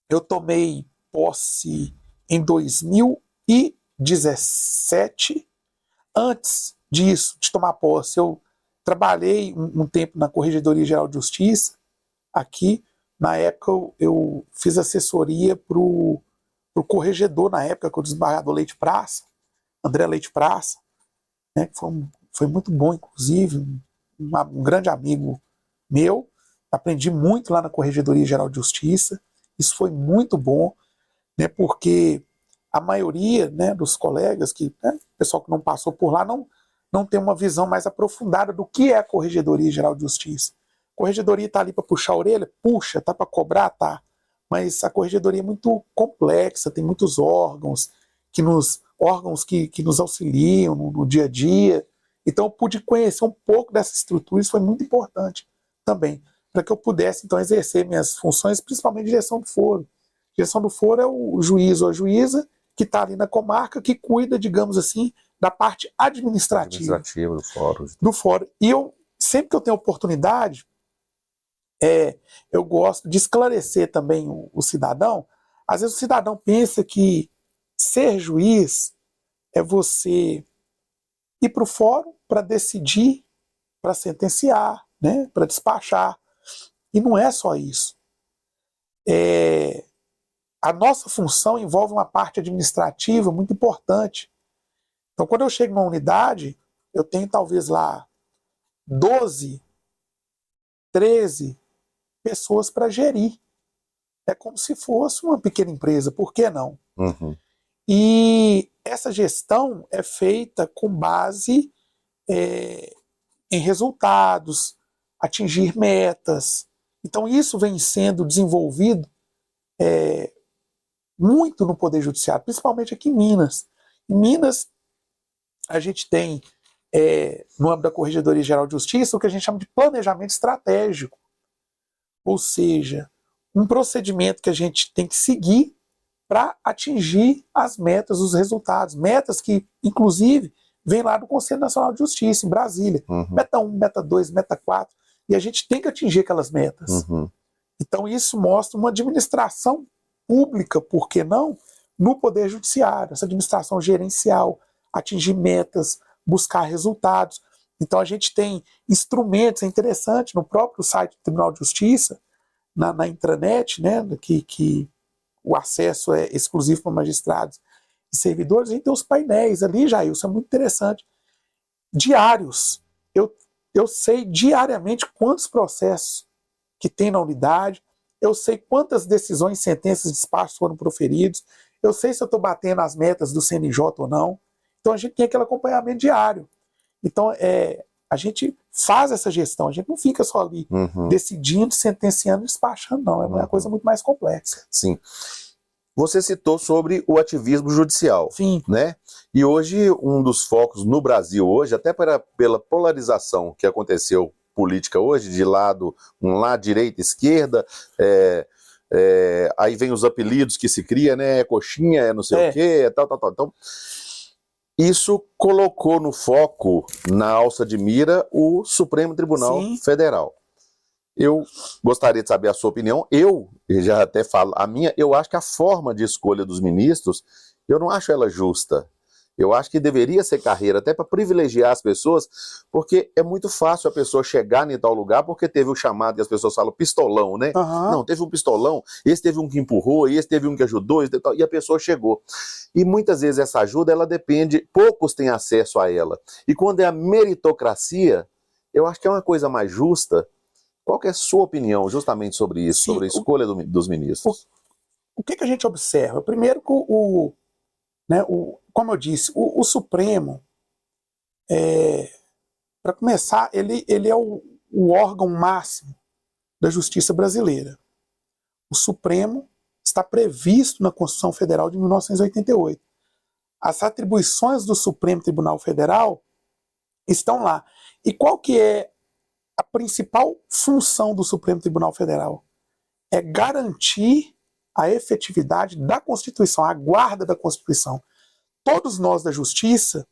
eu tomei posse em 2017. Antes disso, de tomar posse, eu trabalhei um tempo na Corregedoria Geral de Justiça, aqui. Na época, eu fiz assessoria para o corregedor, na época, com o desembargador Leite Praça, André Leite Praça, né, que foi muito bom, inclusive, um grande amigo meu. Aprendi muito lá na Corregedoria Geral de Justiça. Isso foi muito bom, né, porque a maioria, né, dos colegas, né, pessoal que não passou por lá, não tem uma visão mais aprofundada do que é a Corregedoria Geral de Justiça. A corregedoria está ali para puxar a orelha? Puxa. Está para cobrar? Tá. Mas a corregedoria é muito complexa, tem muitos órgãos que nos auxiliam no dia a dia. Então eu pude conhecer um pouco dessa estrutura, isso foi muito importante também, para que eu pudesse então exercer minhas funções, principalmente direção do foro. Direção do foro é o juiz ou a juíza que está ali na comarca, que cuida, digamos assim, da parte administrativa do fórum. E eu, sempre que eu tenho oportunidade, eu gosto de esclarecer também o cidadão. Às vezes o cidadão pensa que ser juiz é você ir para o fórum para decidir, para sentenciar, né, para despachar. E não é só isso. A nossa função envolve uma parte administrativa muito importante. Então, quando eu chego numa unidade, eu tenho talvez lá 12, 13 pessoas para gerir. É como se fosse uma pequena empresa, por que não? E essa gestão é feita com base em resultados, atingir metas. Então isso vem sendo desenvolvido muito no Poder Judiciário, principalmente aqui em Minas. Em Minas, a gente tem, no âmbito da Corregedoria Geral de Justiça, o que a gente chama de planejamento estratégico. Ou seja, um procedimento que a gente tem que seguir para atingir as metas, os resultados. Metas que, inclusive, vêm lá do Conselho Nacional de Justiça, em Brasília. Meta 1, meta 2, meta 4. E a gente tem que atingir aquelas metas. Então isso mostra uma administração pública, por que não, no Poder Judiciário. Essa administração gerencial, atingir metas, buscar resultados. Então a gente tem instrumentos, é interessante, no próprio site do Tribunal de Justiça, na intranet, né, que o acesso é exclusivo para magistrados e servidores, a gente tem os painéis ali, Jair, isso é muito interessante. Diários. Eu sei diariamente quantos processos que tem na unidade, eu sei quantas decisões, sentenças, despachos foram proferidos, eu sei se eu estou batendo as metas do CNJ ou não. Então a gente tem aquele acompanhamento diário. Então a gente faz essa gestão, a gente não fica só ali decidindo, sentenciando, despachando, não. É uma coisa muito mais complexa. Sim. Você citou sobre o ativismo judicial, Sim. né? E hoje, um dos focos no Brasil hoje, até pela polarização que aconteceu política hoje, de lado, direita, esquerda, aí vem os apelidos que se cria, né? Coxinha, não sei o quê, tal. Então, isso colocou no foco, na alça de mira, o Supremo Tribunal Federal. Eu gostaria de saber a sua opinião. Eu já até falo a minha. Eu acho que a forma de escolha dos ministros, eu não acho ela justa. Eu acho que deveria ser carreira, até para privilegiar as pessoas, porque é muito fácil a pessoa chegar em tal lugar, porque teve o chamado, e as pessoas falam pistolão, né? Não, teve um pistolão, esse teve um que empurrou, esse teve um que ajudou, e a pessoa chegou. E muitas vezes essa ajuda, ela depende, poucos têm acesso a ela. E quando é a meritocracia, eu acho que é uma coisa mais justa. Qual que é a sua opinião justamente sobre isso, sobre a escolha dos ministros? O que a gente observa? Primeiro que como eu disse, o Supremo, para começar, ele é o órgão máximo da justiça brasileira. O Supremo está previsto na Constituição Federal de 1988. As atribuições do Supremo Tribunal Federal estão lá. E qual que é a principal função do Supremo Tribunal Federal? É garantir a efetividade da Constituição, a guarda da Constituição. Todos nós da Justiça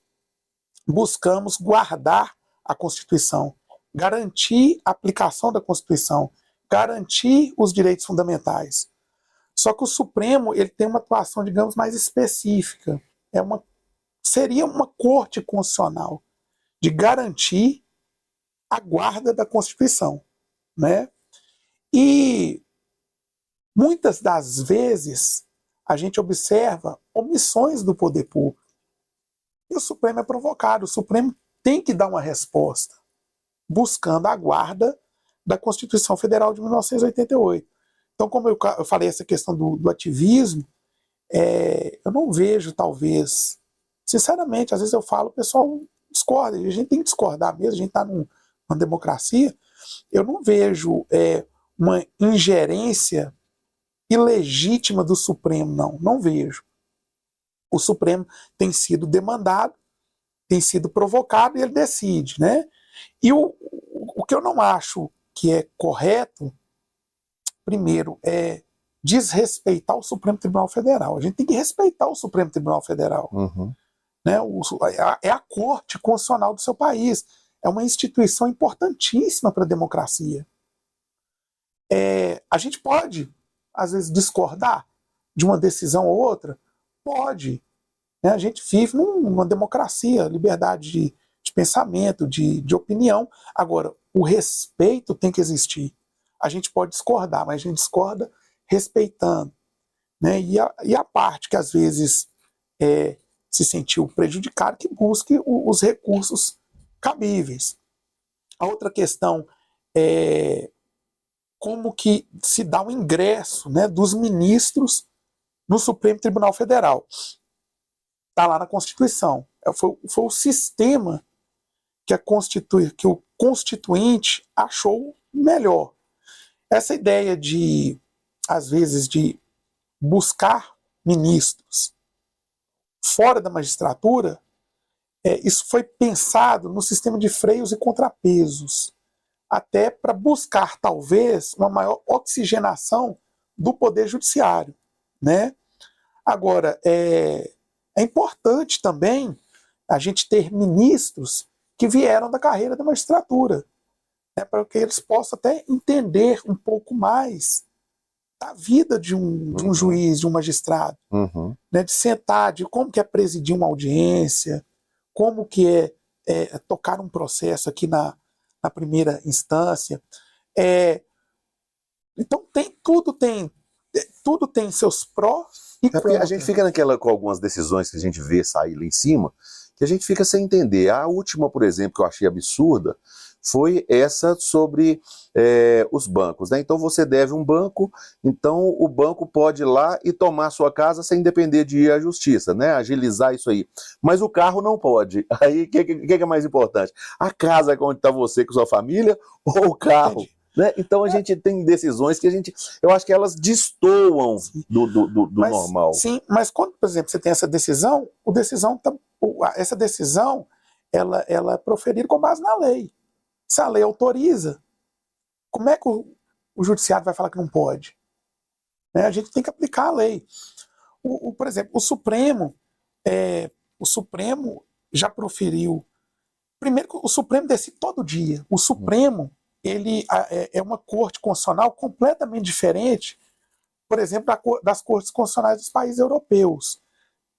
buscamos guardar a Constituição, garantir a aplicação da Constituição, garantir os direitos fundamentais. Só que o Supremo ele tem uma atuação, digamos, mais específica. Seria uma corte constitucional de garantir a guarda da Constituição, né? E muitas das vezes a gente observa omissões do poder público. E o Supremo é provocado. O Supremo tem que dar uma resposta, buscando a guarda da Constituição Federal de 1988. Então, como eu falei, essa questão do ativismo, eu não vejo, talvez, sinceramente, às vezes eu falo, o pessoal discorda, a gente tem que discordar mesmo, a gente está numa democracia. Eu não vejo uma ingerência ilegítima do Supremo, não vejo. O Supremo tem sido demandado, tem sido provocado e ele decide, né? E o que eu não acho que é correto, primeiro, é desrespeitar o Supremo Tribunal Federal. A gente tem que respeitar o Supremo Tribunal Federal. Né? É a corte constitucional do seu país. É uma instituição importantíssima para a democracia. A gente pode, às vezes, discordar de uma decisão ou outra? Pode. Né? A gente vive numa democracia, liberdade de pensamento, de opinião. Agora, o respeito tem que existir. A gente pode discordar, mas a gente discorda respeitando. Né? E a parte que, às vezes, se sentiu prejudicada, que busque os recursos cabíveis. A outra questão é como que se dá o ingresso, né, dos ministros no Supremo Tribunal Federal. Está lá na Constituição. Foi o sistema que o Constituinte achou melhor. Essa ideia de, às vezes, de buscar ministros fora da magistratura, isso foi pensado no sistema de freios e contrapesos, até para buscar, talvez, uma maior oxigenação do poder judiciário, né? Agora, é importante também a gente ter ministros que vieram da carreira da magistratura, né, para que eles possam até entender um pouco mais da vida de um juiz, de um magistrado, né, de sentar, de como que é presidir uma audiência, como que é tocar um processo aqui na primeira instância. Então tudo tem seus prós e Porque a contras. gente fica com algumas decisões que a gente vê sair lá em cima, que a gente fica sem entender. A última, por exemplo, que eu achei absurda, foi essa sobre os bancos, né? Então você deve um banco, então o banco pode ir lá e tomar sua casa sem depender de ir à justiça, né? Agilizar isso aí. Mas o carro não pode. Aí o que é mais importante? A casa onde está você com sua família ou o carro? Entendi. Né? Então a gente tem decisões que eu acho que elas destoam do normal. Sim, mas quando, por exemplo, você tem essa decisão, essa decisão ela é proferida com base na lei. Se a lei autoriza, como é que o judiciário vai falar que não pode? Né? A gente tem que aplicar a lei. Por exemplo, o Supremo já proferiu. Primeiro, o Supremo decide todo dia. O Supremo ele é uma corte constitucional completamente diferente, por exemplo, das cortes constitucionais dos países europeus.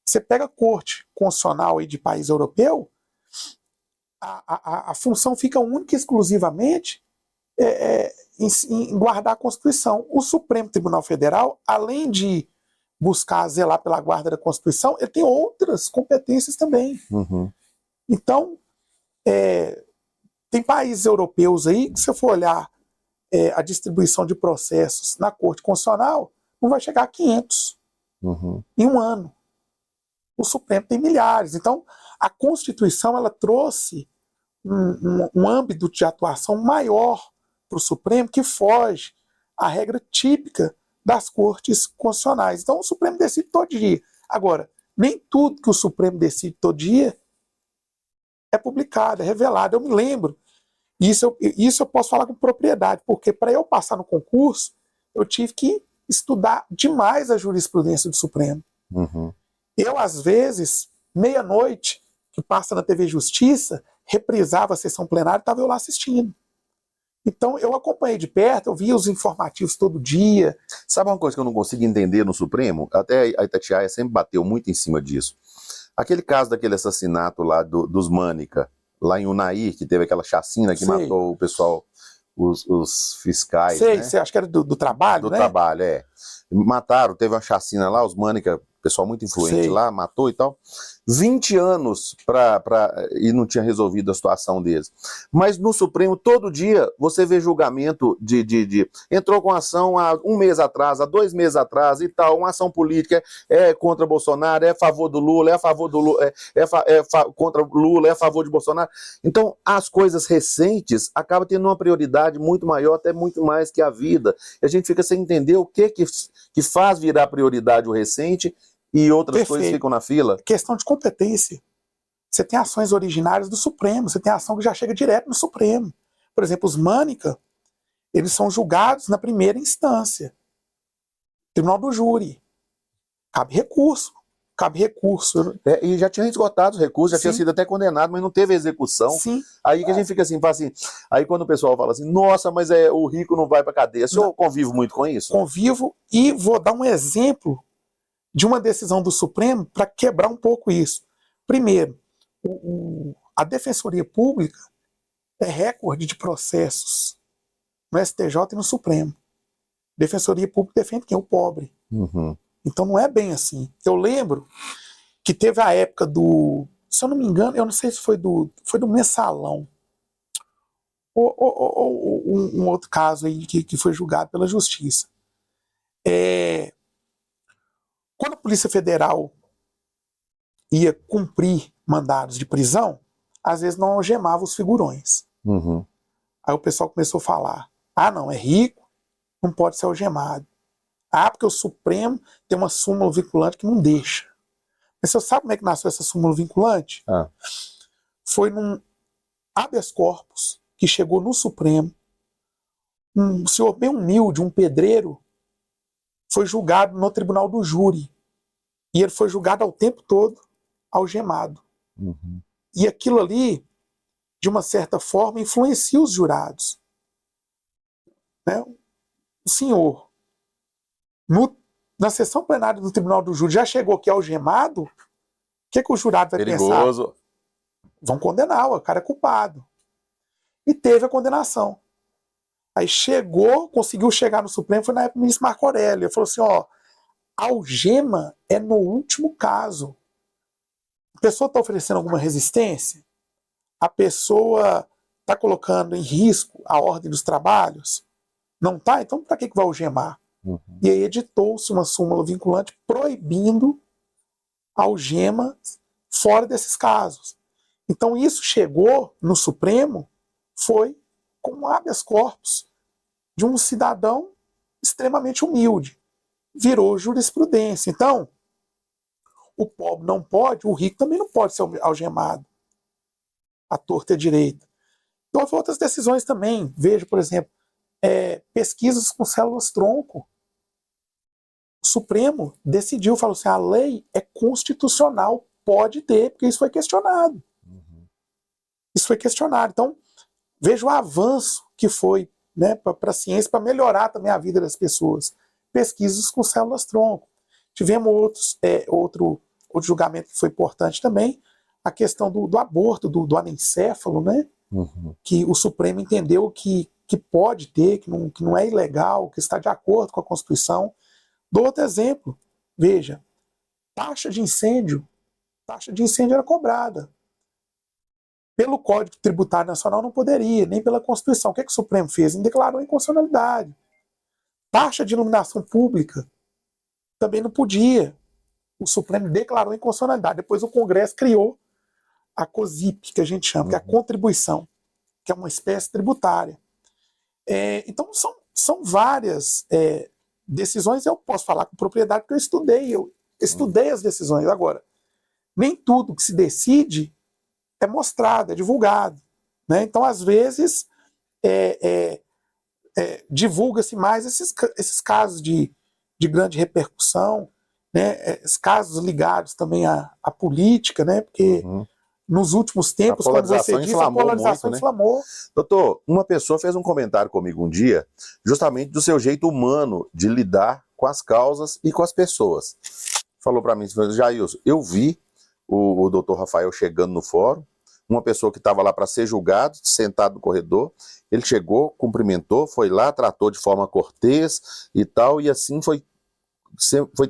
Você pega a corte constitucional aí de país europeu, a função fica única e exclusivamente em guardar a Constituição. O Supremo Tribunal Federal, além de buscar zelar pela guarda da Constituição, ele tem outras competências também. Uhum. Então, tem países europeus aí que, se eu for olhar a distribuição de processos na Corte Constitucional, não vai chegar a 500 em um ano. O Supremo tem milhares. Então, a Constituição ela trouxe um âmbito de atuação maior para o Supremo, que foge à regra típica das cortes constitucionais. Então, o Supremo decide todo dia. Agora, nem tudo que o Supremo decide todo dia é publicado, é revelado. Eu me lembro, isso eu posso falar com propriedade, porque para eu passar no concurso, eu tive que estudar demais a jurisprudência do Supremo. Eu, às vezes, meia-noite, que passa na TV Justiça, reprisava a sessão plenária e estava eu lá assistindo. Então, eu acompanhei de perto, eu via os informativos todo dia. Sabe uma coisa que eu não consigo entender no Supremo? Até a Itatiaia sempre bateu muito em cima disso. Aquele caso daquele assassinato lá dos Mânica, lá em Unai, que teve aquela chacina que matou o pessoal, os fiscais. Sei, acho que era do trabalho, né? Do trabalho, Mataram, teve uma chacina lá, os Mânica, pessoal muito influente lá, matou e tal. 20 anos e não tinha resolvido a situação deles. Mas no Supremo, todo dia, você vê julgamento entrou com ação há um mês atrás, há 2 meses atrás e tal, uma ação política contra Bolsonaro, é a favor do Lula, é a favor do Lula, contra Lula, é a favor de Bolsonaro. Então, as coisas recentes acabam tendo uma prioridade muito maior, até muito mais que a vida. E a gente fica sem entender o que faz virar prioridade o recente e outras coisas ficam na fila. Questão de competência. Você tem ações originárias do Supremo, você tem ação que já chega direto no Supremo. Por exemplo, os Mânica, eles são julgados na primeira instância. Tribunal do Júri. Cabe recurso. E já tinha esgotado os recursos, já tinha sido até condenado, mas não teve execução. Sim. Aí que a gente fica assim, fala assim, aí quando o pessoal fala assim, nossa, mas o rico não vai pra cadeia. O senhor convive muito com isso? Convivo, e vou dar um exemplo de uma decisão do Supremo para quebrar um pouco isso. Primeiro, a Defensoria Pública é recorde de processos no STJ e no Supremo. Defensoria Pública defende quem? O pobre. Então não é bem assim. Eu lembro que teve a época se eu não me engano, eu não sei se foi do Mensalão, ou um outro caso aí que foi julgado pela Justiça. Quando a Polícia Federal ia cumprir mandados de prisão, às vezes não algemava os figurões. Aí o pessoal começou a falar, não, é rico, não pode ser algemado. Porque o Supremo tem uma súmula vinculante que não deixa. Mas você sabe como é que nasceu essa súmula vinculante? Foi num habeas corpus que chegou no Supremo. Um senhor bem humilde, um pedreiro, foi julgado no Tribunal do Júri. E ele foi julgado ao tempo todo algemado. E aquilo ali, de uma certa forma, influencia os jurados. Né? O senhor, na sessão plenária do Tribunal do Júri, já chegou aqui algemado, o que o jurado vai pensar? vão condenar, o cara é culpado. E teve a condenação. Aí conseguiu chegar no Supremo, foi na época do ministro Marco Aurélio. Ele falou assim, ó, algema é no último caso. A pessoa está oferecendo alguma resistência? A pessoa está colocando em risco a ordem dos trabalhos? Não está? Então para que vai algemar? Uhum. E aí editou-se uma súmula vinculante proibindo algema fora desses casos. Então isso chegou no Supremo, foi com um habeas corpus de um cidadão extremamente humilde. Virou jurisprudência. Então, o pobre não pode, o rico também não pode ser algemado. A torta é direita. Então, houve outras decisões também. Veja, por exemplo, pesquisas com células-tronco. O Supremo decidiu, falou assim, a lei é constitucional, pode ter, porque isso foi questionado. Uhum. Isso foi questionado. Então, veja o avanço que foi, né, para a ciência, para melhorar também a vida das pessoas. Pesquisas com células-tronco. Tivemos outro julgamento que foi importante também, a questão do aborto, do anencéfalo, né? Uhum. Que o Supremo entendeu que pode ter, que não é ilegal, que está de acordo com a Constituição. Dou outro exemplo. Veja, taxa de incêndio era cobrada. Pelo Código Tributário Nacional não poderia, nem pela Constituição. O que o Supremo fez? Ele declarou inconstitucionalidade. Taxa de iluminação pública também não podia. O Supremo declarou inconstitucionalidade. Depois o Congresso criou a COSIP, que a gente chama, que é a contribuição, que é uma espécie tributária. Então são várias decisões. Eu posso falar com propriedade porque eu estudei as decisões. Agora, nem tudo que se decide é mostrado, é divulgado, né? Então, às vezes, divulga-se mais esses casos de grande repercussão, né? Esses casos ligados também à política, né? Porque nos últimos tempos, como você disse, a polarização muito, inflamou. Né? Doutor, uma pessoa fez um comentário comigo um dia, justamente do seu jeito humano de lidar com as causas e com as pessoas. Falou para mim, Jailson, eu vi o doutor Rafael chegando no fórum, uma pessoa que estava lá para ser julgado, sentado no corredor, ele chegou, cumprimentou, foi lá, tratou de forma cortês e tal, e assim foi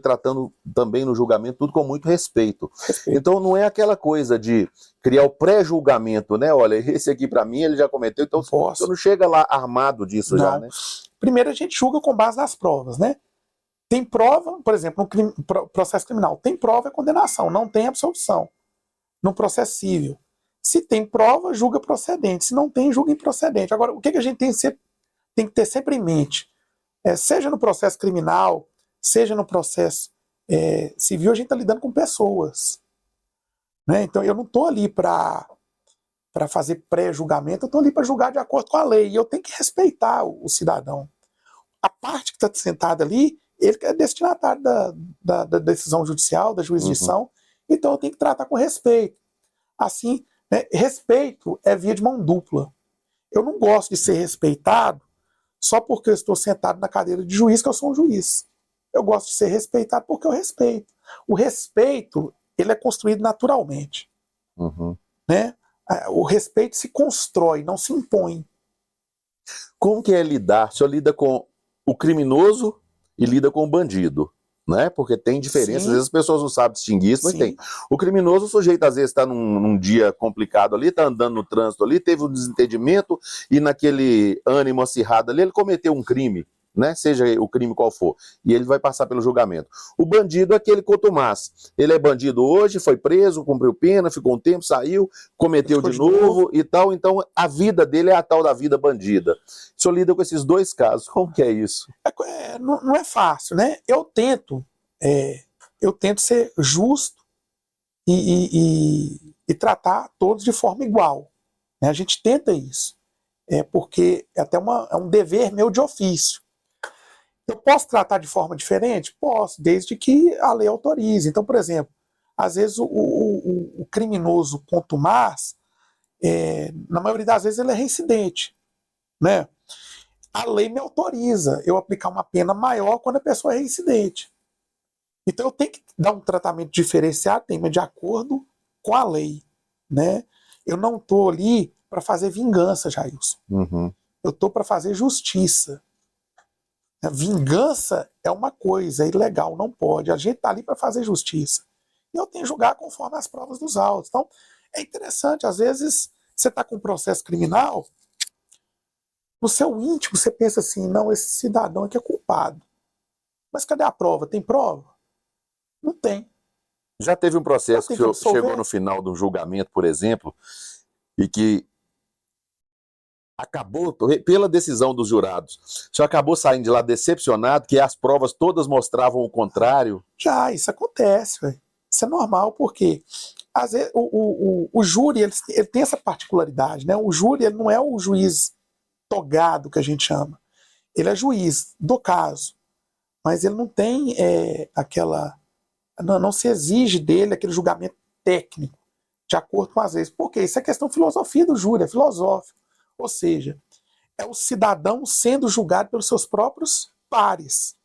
tratando também no julgamento tudo com muito respeito. Então não é aquela coisa de criar o pré-julgamento, né? Olha, esse aqui para mim ele já cometeu, então você não chega lá armado disso. Não. Já, né? Primeiro a gente julga com base nas provas, né? Tem prova, por exemplo, no processo criminal, tem prova é condenação, não tem absolvição. No processo civil, se tem prova, julga procedente, se não tem, julga improcedente. Agora, o que a gente tem que ter sempre em mente? Seja no processo criminal, seja no processo civil, a gente está lidando com pessoas. Né? Então, eu não estou ali para fazer pré-julgamento, eu estou ali para julgar de acordo com a lei. E eu tenho que respeitar o cidadão. A parte que está sentada ali, ele é destinatário da decisão judicial, da jurisdição, então eu tenho que tratar com respeito. Assim, né, respeito é via de mão dupla. Eu não gosto de ser respeitado só porque eu estou sentado na cadeira de juiz, que eu sou um juiz. Eu gosto de ser respeitado porque eu respeito. O respeito, ele é construído naturalmente. Né? O respeito se constrói, não se impõe. Como que é lidar? O senhor lida com o criminoso e lida com o bandido, né? Porque tem diferença, às vezes as pessoas não sabem distinguir isso, mas tem. O criminoso, o sujeito às vezes está num dia complicado ali, está andando no trânsito ali, teve um desentendimento e naquele ânimo acirrado ali, ele cometeu um crime, né? Seja o crime qual for, e ele vai passar pelo julgamento. O bandido é aquele contumaz. Ele é bandido hoje, foi preso, cumpriu pena, ficou um tempo, saiu, cometeu de novo e tal, então a vida dele é a tal da vida bandida. O senhor lida com esses dois casos, como que é isso? Não é fácil, né? Eu tento ser justo e tratar todos de forma igual. Né? A gente tenta isso, porque é até um dever meu de ofício. Eu posso tratar de forma diferente? Posso, desde que a lei autorize. Então, por exemplo, às vezes o criminoso contumaz, na maioria das vezes ele é reincidente, né? A lei me autoriza eu aplicar uma pena maior quando a pessoa é reincidente. Então eu tenho que dar um tratamento diferenciado, de acordo com a lei, né? Eu não estou ali para fazer vingança, Jailson. Uhum. Eu estou para fazer justiça. A vingança é uma coisa, é ilegal, não pode. A gente está ali para fazer justiça. E eu tenho que julgar conforme as provas dos autos. Então, é interessante, às vezes, você está com um processo criminal, no seu íntimo você pensa assim, não, esse cidadão aqui é culpado. Mas cadê a prova? Tem prova? Não tem. Já teve um processo que o senhor absolver? chegou no final de um julgamento, por exemplo, e que acabou, pela decisão dos jurados, o senhor acabou saindo de lá decepcionado, que as provas todas mostravam o contrário? Já, isso acontece, véio. Isso é normal, porque às vezes, o júri ele tem essa particularidade, né? O júri ele não é o juiz togado, que a gente chama. Ele é juiz do caso, mas ele não tem aquela... Não se exige dele aquele julgamento técnico, de acordo com as leis. Porque isso é questão de filosofia do júri, é filosófico. Ou seja, é o cidadão sendo julgado pelos seus próprios pares.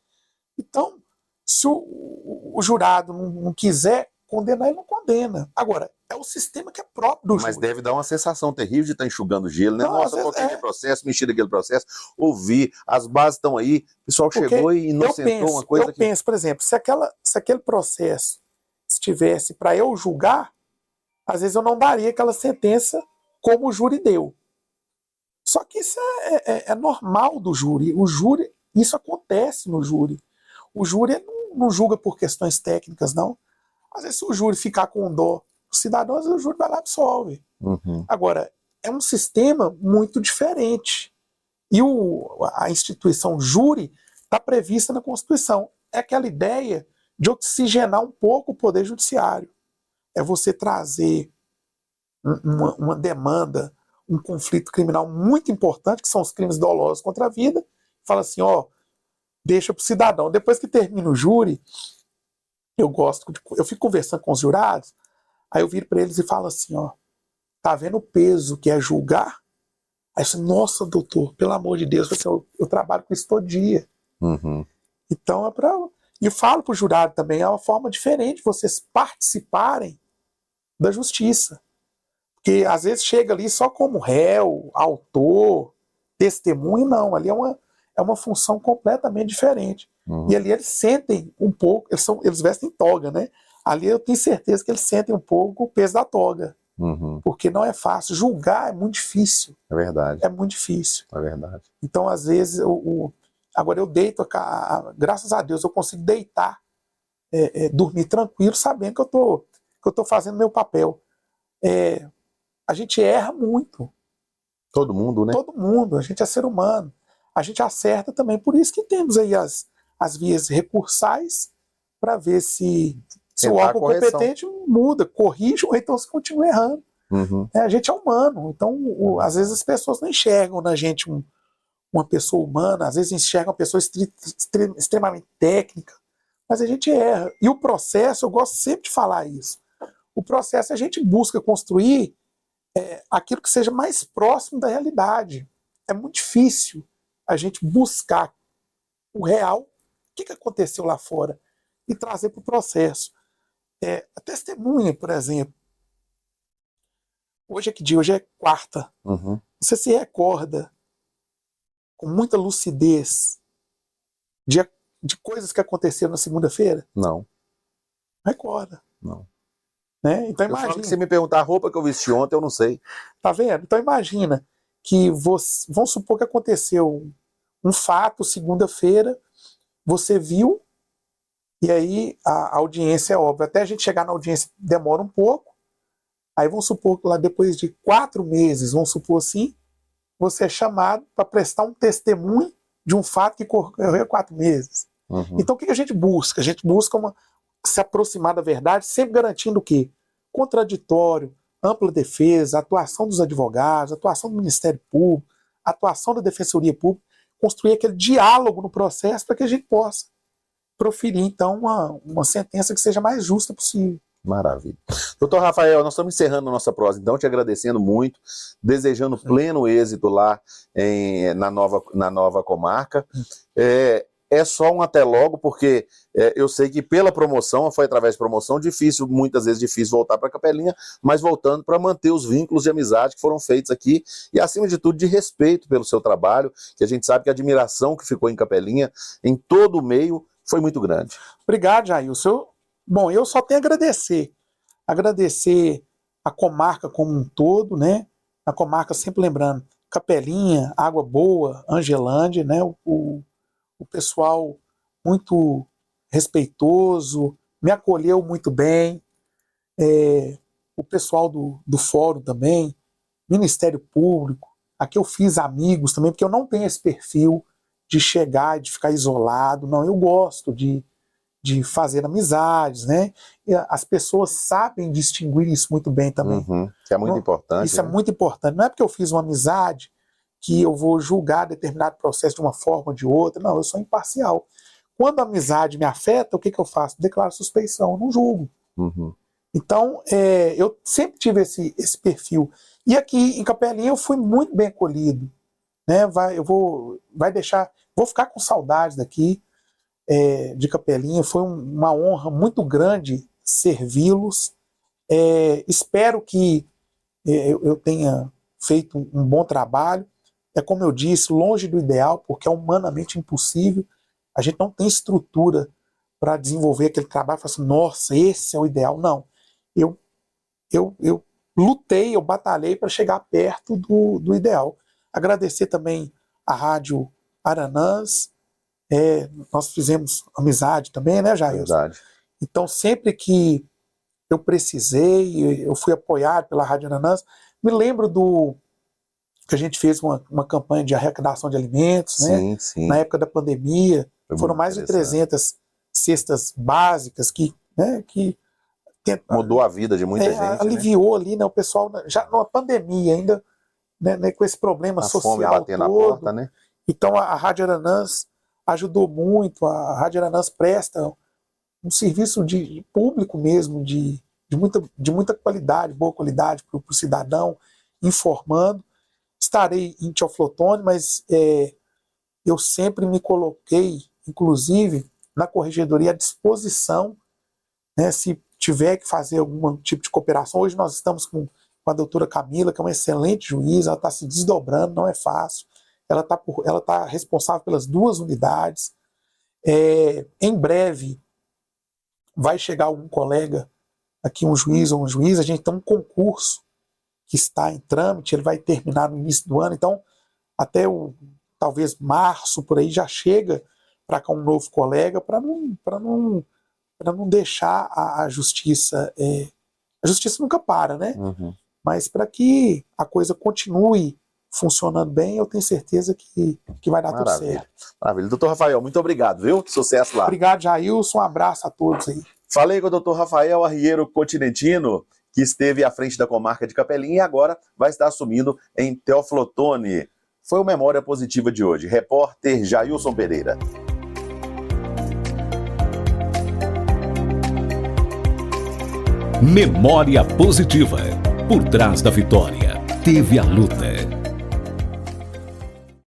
Então, se o jurado não quiser condenar, ele não condena. Agora, é o sistema que é próprio do júri. Mas deve dar uma sensação terrível de estar enxugando gelo, né? Não, Nossa, às coloquei vezes aquele processo, mexi naquele processo, ouvi, as bases estão aí, o pessoal Porque chegou e inocentou uma coisa eu penso, por exemplo, se aquele processo estivesse para eu julgar, às vezes eu não daria aquela sentença como o júri deu. Só que isso é normal do júri. O júri, isso acontece no júri. O júri não julga por questões técnicas, não. Às vezes, se o júri ficar com dó do cidadão, às vezes o júri vai lá e absolve. Uhum. Agora, é um sistema muito diferente. E a instituição júri está prevista na Constituição. É aquela ideia de oxigenar um pouco o Poder Judiciário. É você trazer uma demanda, um conflito criminal muito importante, que são os crimes dolosos contra a vida, fala assim, ó, deixa pro cidadão. Depois que termina o júri, eu fico conversando com os jurados, aí eu viro para eles e falo assim, ó, tá vendo o peso que é julgar? Aí eu falo, nossa, doutor, pelo amor de Deus, eu trabalho com isso todo dia. Uhum. Então é para... E eu falo pro jurado também, é uma forma diferente de vocês participarem da justiça. Porque às vezes chega ali só como réu, autor, testemunho, não. Ali é uma função completamente diferente. Uhum. E ali eles sentem um pouco, eles vestem toga, né? Ali eu tenho certeza que eles sentem um pouco o peso da toga. Uhum. Porque não é fácil. Julgar é muito difícil. É verdade. É muito difícil. É verdade. Então, às vezes, agora eu deito, graças a Deus, eu consigo deitar, dormir tranquilo, sabendo que eu tô fazendo meu papel. A gente erra muito. Todo mundo, né? Todo mundo, a gente é ser humano. A gente acerta também. Por isso que temos aí as vias recursais para ver se o órgão competente muda, corrige ou então se continua errando. Uhum. A gente é humano. Então, às vezes as pessoas não enxergam na gente uma pessoa humana, às vezes enxergam uma pessoa extremamente técnica, mas a gente erra. E o processo, eu gosto sempre de falar isso. O processo a gente busca construir aquilo que seja mais próximo da realidade. É muito difícil a gente buscar o real, o que aconteceu lá fora, e trazer para o processo. A testemunha, por exemplo. Hoje é que dia? Hoje é quarta. Uhum. Você se recorda com muita lucidez de coisas que aconteceram na segunda-feira? Não. Recorda. Não. Né? Então eu imagina. falo que se me perguntar a roupa que eu vesti ontem, eu não sei. Tá vendo? Então imagina que vamos supor que aconteceu um fato, segunda-feira, você viu, e aí a audiência é óbvia. Até a gente chegar na audiência demora um pouco. Aí vamos supor que lá depois de 4 meses, vamos supor assim, você é chamado para prestar um testemunho de um fato que ocorreu há 4 meses. Uhum. Então o que a gente busca? A gente busca se aproximar da verdade, sempre garantindo o quê? Contraditório, ampla defesa, atuação dos advogados, atuação do Ministério Público, atuação da Defensoria Pública, construir aquele diálogo no processo para que a gente possa proferir, então, uma sentença que seja mais justa possível. Maravilha. Doutor Rafael, nós estamos encerrando a nossa prosa, então, te agradecendo muito, desejando pleno êxito lá na nova comarca. é só um até logo, porque eu sei que pela promoção, foi através de promoção, muitas vezes difícil voltar para Capelinha, mas voltando para manter os vínculos de amizade que foram feitos aqui e, acima de tudo, de respeito pelo seu trabalho, que a gente sabe que a admiração que ficou em Capelinha, em todo o meio, foi muito grande. Obrigado, Jailson. Bom, eu só tenho a agradecer. Agradecer a comarca como um todo, né? A comarca, sempre lembrando, Capelinha, Água Boa, Angelândia, né? O pessoal muito respeitoso, me acolheu muito bem, o pessoal do fórum também, Ministério Público, aqui eu fiz amigos também, porque eu não tenho esse perfil de chegar e de ficar isolado, não, eu gosto de fazer amizades, né? E as pessoas sabem distinguir isso muito bem também. Que é muito importante. Isso, né? É muito importante. Não é porque eu fiz uma amizade que eu vou julgar determinado processo de uma forma ou de outra. Não, eu sou imparcial. Quando a amizade me afeta, o que eu faço? Declaro suspeição, eu não julgo. Então, eu sempre tive esse perfil. E aqui em Capelinha eu fui muito bem acolhido. Né? Vou ficar com saudades daqui, de Capelinha. Foi uma honra muito grande servi-los. Espero que eu tenha feito um bom trabalho. É como eu disse, longe do ideal, porque é humanamente impossível. A gente não tem estrutura para desenvolver aquele trabalho e falar assim, nossa, esse é o ideal. Não. Eu lutei, eu batalhei para chegar perto do ideal. Agradecer também a Rádio Aranãs. Nós fizemos amizade também, né, Jair? Verdade. Então, sempre que eu precisei, eu fui apoiado pela Rádio Aranãs. Me lembro que a gente fez uma campanha de arrecadação de alimentos, sim, né? Sim. Na época da pandemia, foram mais de 300 cestas básicas que mudou a vida de muita gente. Aliviou, né? Ali, né? O pessoal, já na pandemia ainda, né, com esse problema social fome batendo na porta, né? Então a Rádio Aranãs ajudou muito. A Rádio Aranãs presta um serviço de público mesmo, de muita qualidade, boa qualidade para o cidadão, informando. Estarei em Teoflotone, mas eu sempre me coloquei, inclusive, na corregedoria à disposição, né, se tiver que fazer algum tipo de cooperação. Hoje nós estamos com a doutora Camila, que é uma excelente juíza, ela está se desdobrando, não é fácil. Ela está responsável pelas 2 unidades. Em breve vai chegar algum colega aqui, um juiz ou uma juíza. A gente tem um concurso que está em trâmite, ele vai terminar no início do ano, então até talvez março, por aí, já chega para cá um novo colega, para não deixar a justiça... a justiça nunca para, né? Mas para que a coisa continue funcionando bem, eu tenho certeza que vai dar tudo certo. Maravilha. Doutor Rafael, muito obrigado, viu? Sucesso lá. Obrigado, Jailson. Um abraço a todos aí. Falei com o doutor Rafael Arriero Continentino, que esteve à frente da comarca de Capelinha e agora vai estar assumindo em Teoflotone. Foi o Memória Positiva de hoje. Repórter Jailson Pereira. Memória Positiva. Por trás da vitória, teve a luta.